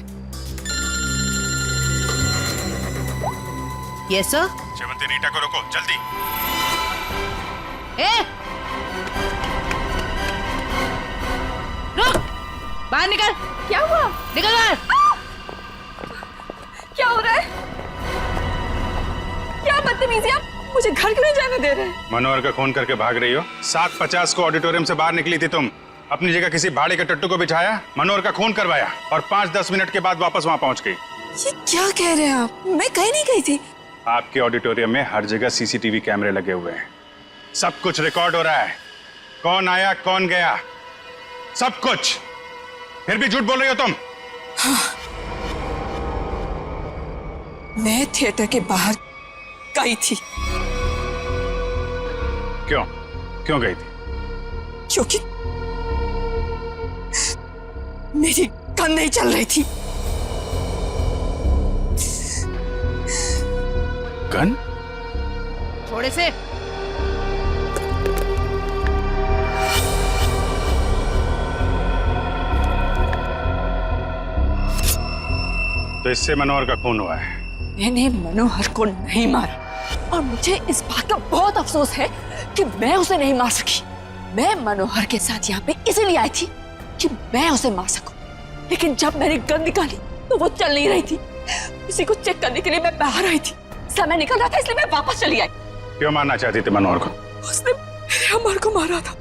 Yes sir. शेवंती, रीटा को रोको जल्दी। ए! रुक! बाहर निकल। क्या हुआ? निकल बाहर। क्या हो रहा है? क्या बदतमीजी आप, मुझे घर क्यों नहीं जाने दे रहे? मनोहर का खून करके भाग रही हो। 7:50 को ऑडिटोरियम से बाहर निकली थी तुम। अपनी जगह किसी भाड़े के टट्टू को बिठाया, मनोहर का खून करवाया और 5-10 मिनट के बाद वापस वहां पहुंच गई। ये क्या कह रहे हैं आप? मैं कहीं नहीं गई थी। आपके ऑडिटोरियम में हर जगह सीसीटीवी कैमरे लगे हुए हैं। सब कुछ रिकॉर्ड हो रहा है। कौन आया, कौन गया, सब कुछ। फिर भी झूठ बोल रही हो तुम। हाँ। मैं थिएटर के बाहर गई थी। क्यों? क्यों गई थी? क्योंकि मेरी गन नहीं चल रही थी। गन? थोड़े से। तो इससे मनोहर का खून हुआ है। मैंने मनोहर को नहीं मारा और मुझे इस बात का बहुत अफसोस है कि मैं उसे नहीं मार सकी। मैं मनोहर के साथ यहाँ पे इसलिए आई थी कि मैं उसे मार सकूं, लेकिन जब मैंने गन निकाली तो वो चल नहीं रही थी। उसी को चेक करने के लिए मैं बाहर आई थी। समय निकल रहा था इसलिए मैं वापस चली आई। क्यों मारना चाहती थी मनोहर को? उसने मेरे अमर को मारा था,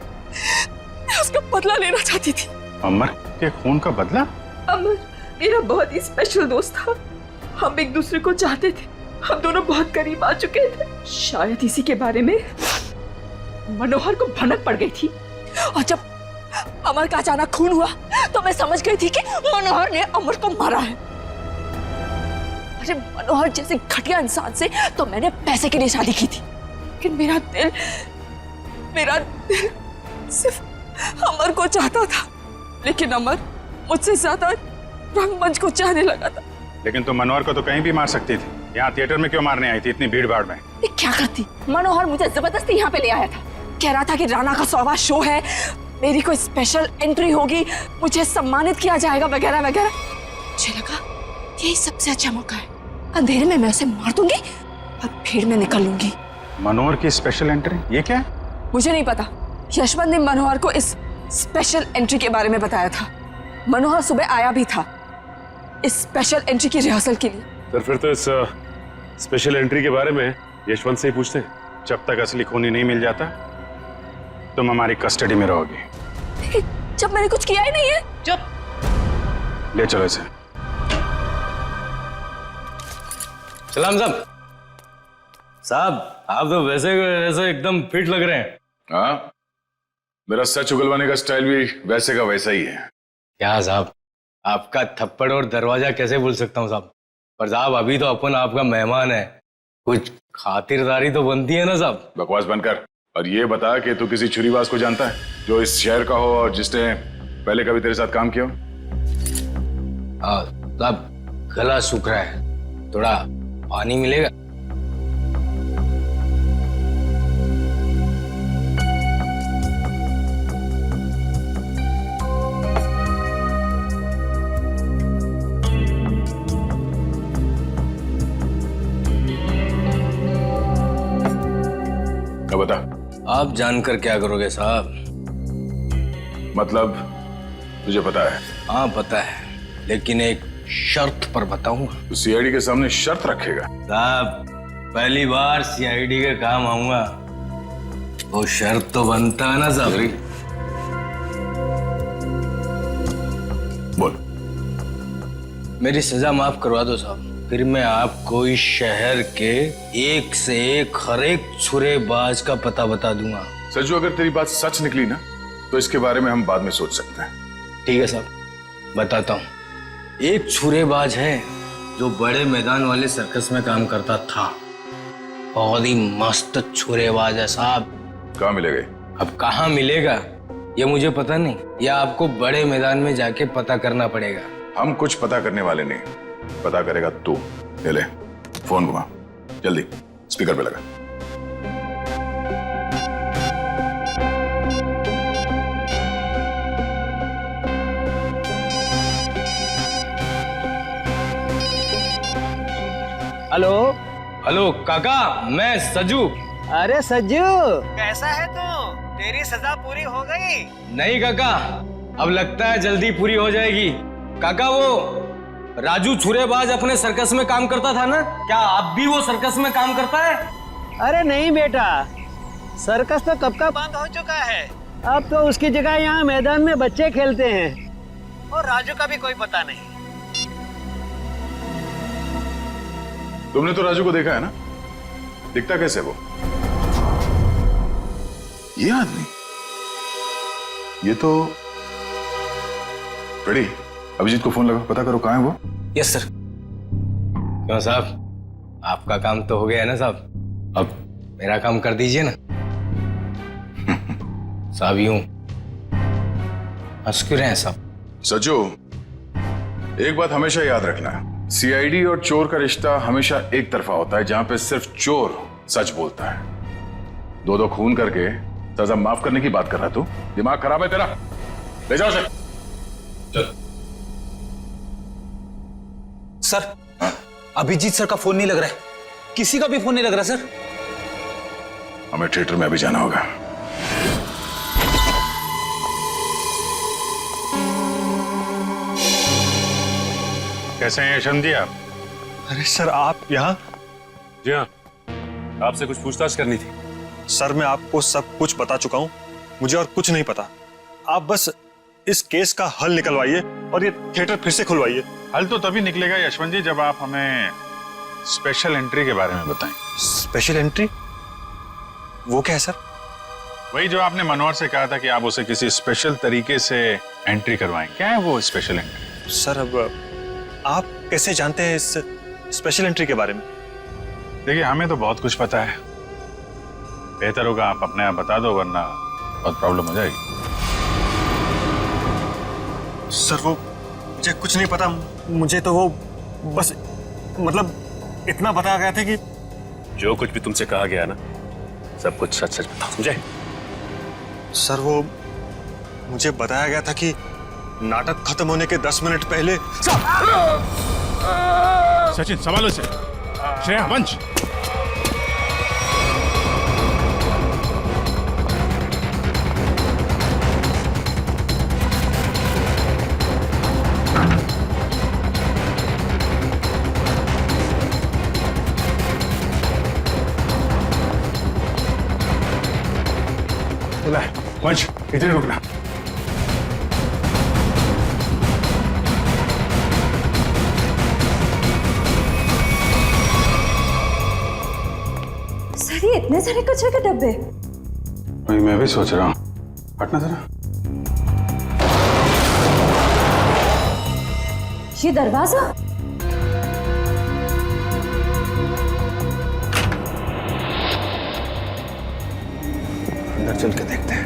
मैं उसका बदला लेना चाहती थी। अमर के खून का बदला? अमर मेरा बहुत ही स्पेशल दोस्त था। हम एक दूसरे को चाहते थे, हम दोनों बहुत करीब आ चुके थे। शायद इसी के बारे में मनोहर को भनक पड़ गई थी और जब अमर का अचानक खून हुआ तो मैं समझ गई थी कि मनोहर ने अमर को मारा है। अरे मनोहर जैसे घटिया इंसान से तो मैंने पैसे के लिए शादी की थी, लेकिन मेरा दिल सिर्फ अमर को चाहता था, लेकिन अमर मुझसे ज्यादा रंगमंच को चाहने लगा था। लेकिन तुम मनोहर को तो कहीं भी मार सकती थी, यहाँ थिएटर में क्यों मारने आई थी इतनी भीड़ भाड़ में? क्या करती? मनोहर मुझे जबरदस्ती यहाँ पे ले आया था। कह रहा था कि राणा का 100वां शो है, मेरी कोई स्पेशल एंट्री होगी, मुझे सम्मानित किया जाएगा वगैरह वगैरह। मुझे लगा यही सबसे अच्छा मौका है, अंधेरे में मैं उसे मार दूंगी और भीड़ में निकल लूंगी। मनोहर की स्पेशल एंट्री, ये क्या है? मुझे नहीं पता। यशवंत ने मनोहर को इस स्पेशल एंट्री के बारे में बताया था। मनोहर सुबह आया भी था इस स्पेशल एंट्री की रिहर्सल के लिए। सर फिर तो इस स्पेशल एंट्री के बारे में यशवंत से ही पूछते हैं। जब तक असली खूनी नहीं मिल जाता तुम हमारी कस्टडी में रहोगी। जब मैंने कुछ किया ही नहीं है। चुप। ले चलो इसे। सलाम साहब। साहब आप तो वैसे वैसे एकदम फिट लग रहे हैं। हाँ, मेरा सच उगलवाने का स्टाइल भी वैसे का वैसा ही है। क्या साहब, आपका थप्पड़ और दरवाजा कैसे भूल सकता हूँ साहब। पर साहब अभी तो अपन आपका मेहमान है, कुछ खातिरदारी तो बनती है ना साहब। बकवास बनकर। और ये बता कि तू किसी छुरीबाज को जानता है जो इस शहर का हो और जिसने पहले कभी तेरे साथ काम किया हो? हाँ साहब, गला सूख रहा है, थोड़ा पानी मिलेगा? क्या बता? आप जानकर क्या करोगे साहब? मतलब तुझे पता है? हाँ पता है, लेकिन एक शर्त पर बताऊंगा। तो सीआईडी के सामने शर्त रखेगा? साहब पहली बार सीआईडी के काम आऊंगा, वो शर्त तो बनता है ना साहब। बोल। मेरी सजा माफ करवा दो साहब, फिर मैं आपको इस शहर के एक से एक हर एक छुरेबाज का पता बता दूंगा। सज्जू, अगर तेरी बात सच निकली ना तो इसके बारे में हम बाद में सोच सकते हैं। ठीक है साहब, बताता हूँ। एक छुरेबाज है जो बड़े मैदान वाले सर्कस में काम करता था, बहुत ही मस्त छुरेबाज है साहब। कहाँ मिलेगा? अब कहाँ मिलेगा ये मुझे पता नहीं, या आपको बड़े मैदान में जाके पता करना पड़ेगा। हम कुछ पता करने वाले नहीं, पता करेगा तू। ले फोन घुमा, जल्दी स्पीकर पे लगा। हेलो। हेलो काका, मैं सज्जू। अरे सज्जू, कैसा है तू? तेरी सजा पूरी हो गई? नहीं काका, अब लगता है जल्दी पूरी हो जाएगी। काका वो राजू छुरेबाज अपने सर्कस में काम करता था ना, क्या अब भी वो सर्कस में काम करता है? अरे नहीं बेटा, सर्कस तो कब का बंद हो चुका है। अब तो उसकी जगह यहाँ मैदान में बच्चे खेलते हैं, और राजू का भी कोई पता नहीं। तुमने तो राजू को देखा है ना, दिखता कैसे वो? ये आदमी, ये तो रेडी। अभिजीत को फोन लगा, पता करो कहाँ है वो। Yes sir. क्यों साहब, आपका काम तो हो गया है ना साहब, अब मेरा काम कर दीजिए ना। साहब यूं हंस क्यों रहे हैं साहब? सज्जू, एक बात हमेशा याद रखना, सीआईडी और चोर का रिश्ता हमेशा एक तरफा होता है, जहां पे सिर्फ चोर सच बोलता है। दो खून करके सजा माफ करने की बात कर रहा तू? दिमाग खराब है तेरा? ले जाओ सर। चल। सर, अभिजीत सर का फोन नहीं लग रहा है, किसी का भी फोन नहीं लग रहा सर। हमें थिएटर में अभी जाना होगा। कैसे हैं यशवंत जी आप? अरे सर, आप यहाँ? जी हाँ, आपसे कुछ पूछताछ करनी थी। सर, मैं आपको सब कुछ बता चुका हूँ, मुझे और कुछ नहीं पता। आप बस इस केस का हल निकलवाइए और ये थिएटर फिर से खुलवाइए। हल तो तभी निकलेगा यशवंत जी जब आप हमें स्पेशल एंट्री के बारे में बताएं। Special entry? वो क्या है सर? वही जो आपने मनोहर से कहा था कि आप उसे किसी स्पेशल तरीके से एंट्री करवाएं। क्या है वो स्पेशल एंट्री? सर, अब आप कैसे जानते हैं इस स्पेशल एंट्री के बारे में? देखिए, हमें तो बहुत कुछ पता है, बेहतर होगा आप अपने आप बता दो, वरना बहुत प्रॉब्लम हो जाएगी। सर वो मुझे कुछ नहीं पता, मुझे तो वो बस मतलब इतना बताया गया था कि जो कुछ भी तुमसे कहा गया ना, सब कुछ सच सच बताओ, समझे? सर वो मुझे बताया गया था कि नाटक खत्म होने के 10 मिनट पहले सचिन संभालो से। श्रेया वंश, वंश इधर रुकना। सर ये इतने सारे कचरे के डब्बे। वही मैं भी सोच रहा हूँ, हटना जरा। ये दरवाजा, अंदर चल के देखते हैं।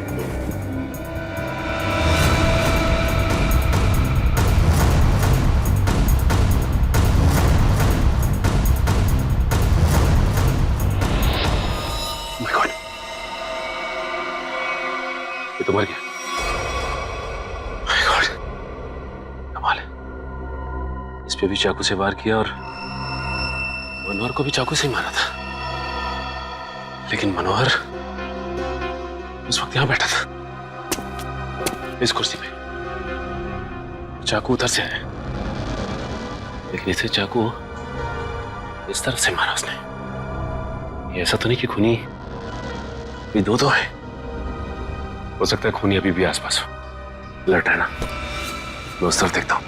My God, ये तो मर गया। My God, कमाल है। इस पे भी चाकू से वार किया और मनोहर को भी चाकू से ही मारा था, लेकिन मनोहर उस वक्त यहां बैठा था इस कुर्सी पे। चाकू उधर से आया, लेकिन इसे चाकू इस तरफ से मारा उसने। ये ऐसा तो नहीं कि खूनी भी दो है। हो सकता है खूनी अभी भी आसपास हो। लट रहना, मैं उस तरफ देखता हूं।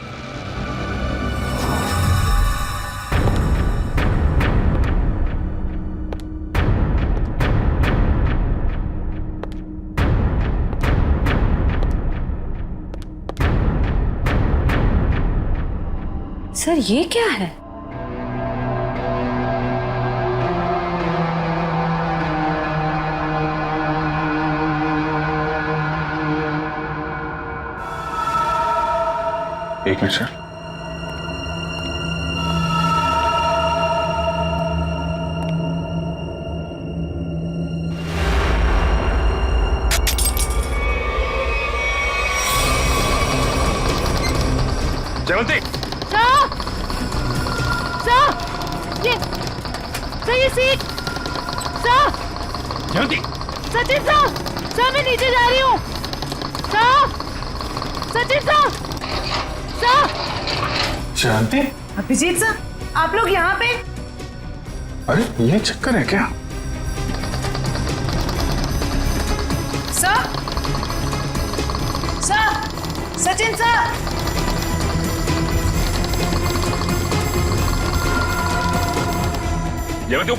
सर ये क्या है? एक मिनट सर। जयवंती, ये सीट जयवंती, सचिन सर मैं नीचे जा रही हूँ। सचिन सर शांति, अभिजीत सर, आप लोग यहाँ पे? अरे ये चक्कर है क्या? सर, सचिन सर, जयवंती,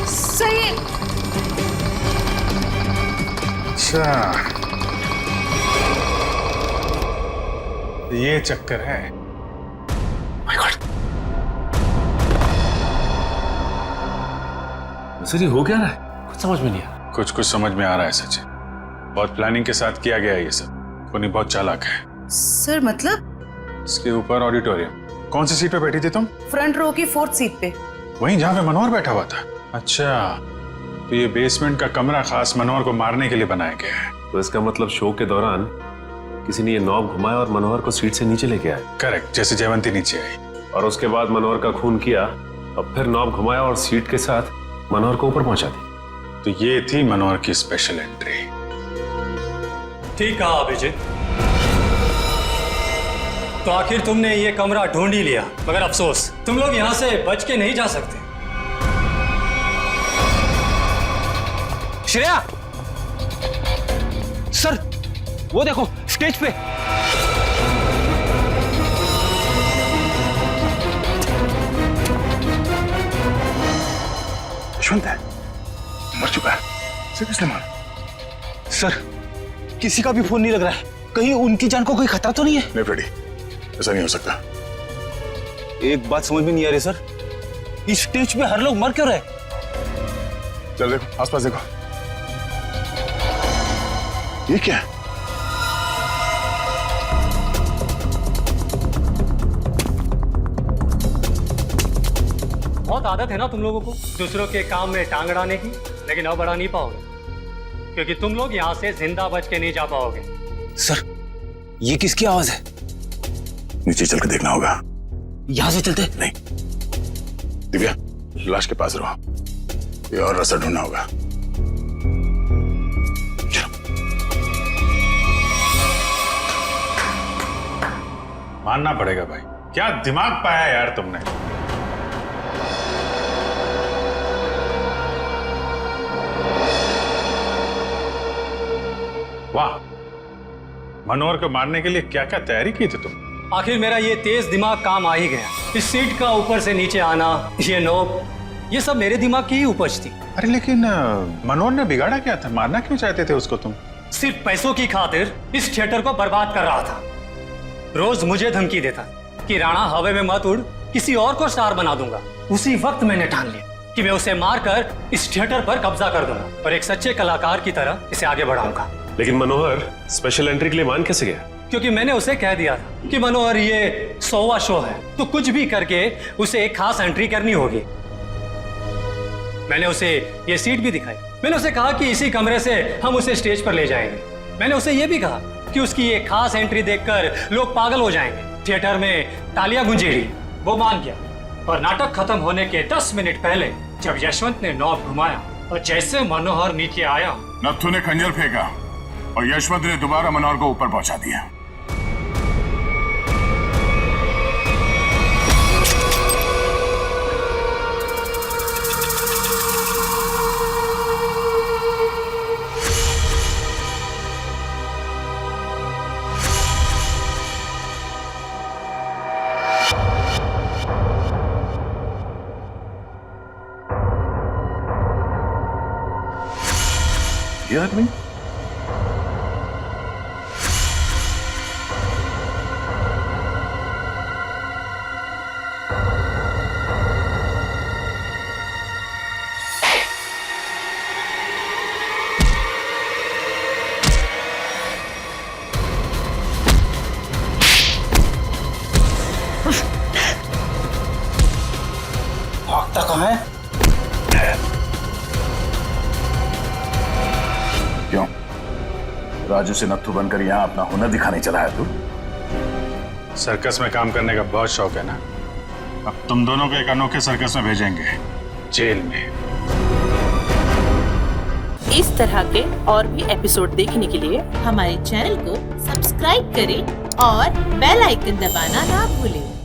सही। अच्छा, ये चक्कर है। My God, सर ये हो क्या रहा है? कुछ समझ में नहीं आया। कुछ कुछ समझ में आ रहा है सचिन। बहुत प्लानिंग के साथ किया गया है ये सब। खूनी बहुत चालाक है। सर मतलब? इसके ऊपर ऑडिटोरियम। कौन सी सीट पे बैठी थी तुम? फ्रंट रो की 4th सीट पे। वहीं जहाँ पे मनोहर बैठा हुआ था। अच्छा, तो ये बेसमेंट का कमरा खास मनोहर को मारने के लिए बनाया गया है। तो इसका मतलब शो के दौरान किसी ने ये नॉब घुमाया और मनोहर को सीट से नीचे लेके आया। करेक्ट, जैसे जयवंती नीचे आई और उसके बाद मनोहर का खून किया और फिर नॉब घुमाया और सीट के साथ मनोहर को ऊपर पहुंचा दी। तो ये थी मनोहर की स्पेशल एंट्री। ठीक कहा अभिजीत। तो आखिर तुमने ये कमरा ढूंढ ही लिया, मगर अफसोस तुम लोग यहाँ से बच के नहीं जा सकते। श्रेया, सर वो देखो स्टेज पे। यशवंत है, मर चुका है। इसे किसने मारा? सर किसी का भी फोन नहीं लग रहा है। कहीं उनकी जान को कोई खतरा तो नहीं है? नहीं फ्रेडी, ऐसा नहीं हो सकता। एक बात समझ में नहीं आ रही सर, इस स्टेज पे हर लोग मर क्यों रहे? चल देखो आसपास देखो, ये क्या है? बहुत आदत है ना तुम लोगों को दूसरों के काम में टांग अड़ाने की, लेकिन अब अड़ा नहीं पाओगे क्योंकि तुम लोग यहाँ से जिंदा बच के नहीं जा पाओगे। सर ये किसकी आवाज है? नीचे चल के देखना होगा। यहां से चलते? नहीं, दिव्या लाश के पास रहो, ये और रास्ता ढूंढना होगा। मानना पड़ेगा भाई, क्या दिमाग पाया यार तुमने। वाह, मनोहर को मारने के लिए क्या क्या तैयारी की थी तुम? आखिर मेरा ये तेज दिमाग काम आ ही गया। इस सीट का ऊपर से नीचे आना, ये नोक, ये सब मेरे दिमाग की ही उपज थी। अरे लेकिन मनोहर ने बिगाड़ा क्या था? मारना क्यों चाहते थे उसको तुम? सिर्फ पैसों की खातिर इस थिएटर को बर्बाद कर रहा था। रोज मुझे धमकी देता कि राणा हवा में मत उड़, किसी और को स्टार बना दूंगा। उसी वक्त मैंने ठान लिया कि मैं उसे मारकर इस थिएटर पर कब्जा कर दूंगा और एक सच्चे कलाकार की तरह इसे आगे बढ़ाऊंगा। लेकिन मनोहर स्पेशल एंट्री के लिए मान कैसे गया? क्योंकि मैंने उसे कह दिया था कि मनोहर ये 100वां शो है, तो कुछ भी करके उसे एक खास एंट्री करनी होगी। मैंने उसे ये सीट भी दिखाई। मैंने उसे कहा कि इसी कमरे से हम उसे स्टेज पर ले जाएंगे। मैंने उसे ये भी कहा कि उसकी एक खास एंट्री देखकर लोग पागल हो जाएंगे, थिएटर में तालियां गूंजेगी। वो मान गया और नाटक खत्म होने के 10 मिनट पहले जब यशवंत ने नॉब घुमाया और जैसे मनोहर नीचे आया, नत्थु ने खंजर फेंका और यशवंत ने दोबारा मनोहर को ऊपर पहुंचा दिया। ये आदमी भागता कहाँ है? क्यों राजू से नत्थु बनकर यहाँ अपना हुनर दिखाने चला है तू? सर्कस में काम करने का बहुत शौक है ना, अब तुम दोनों को एक अनोखे सर्कस में भेजेंगे, जेल में। इस तरह के और भी एपिसोड देखने के लिए हमारे चैनल को सब्सक्राइब करें और बेल आइकन दबाना ना भूलें।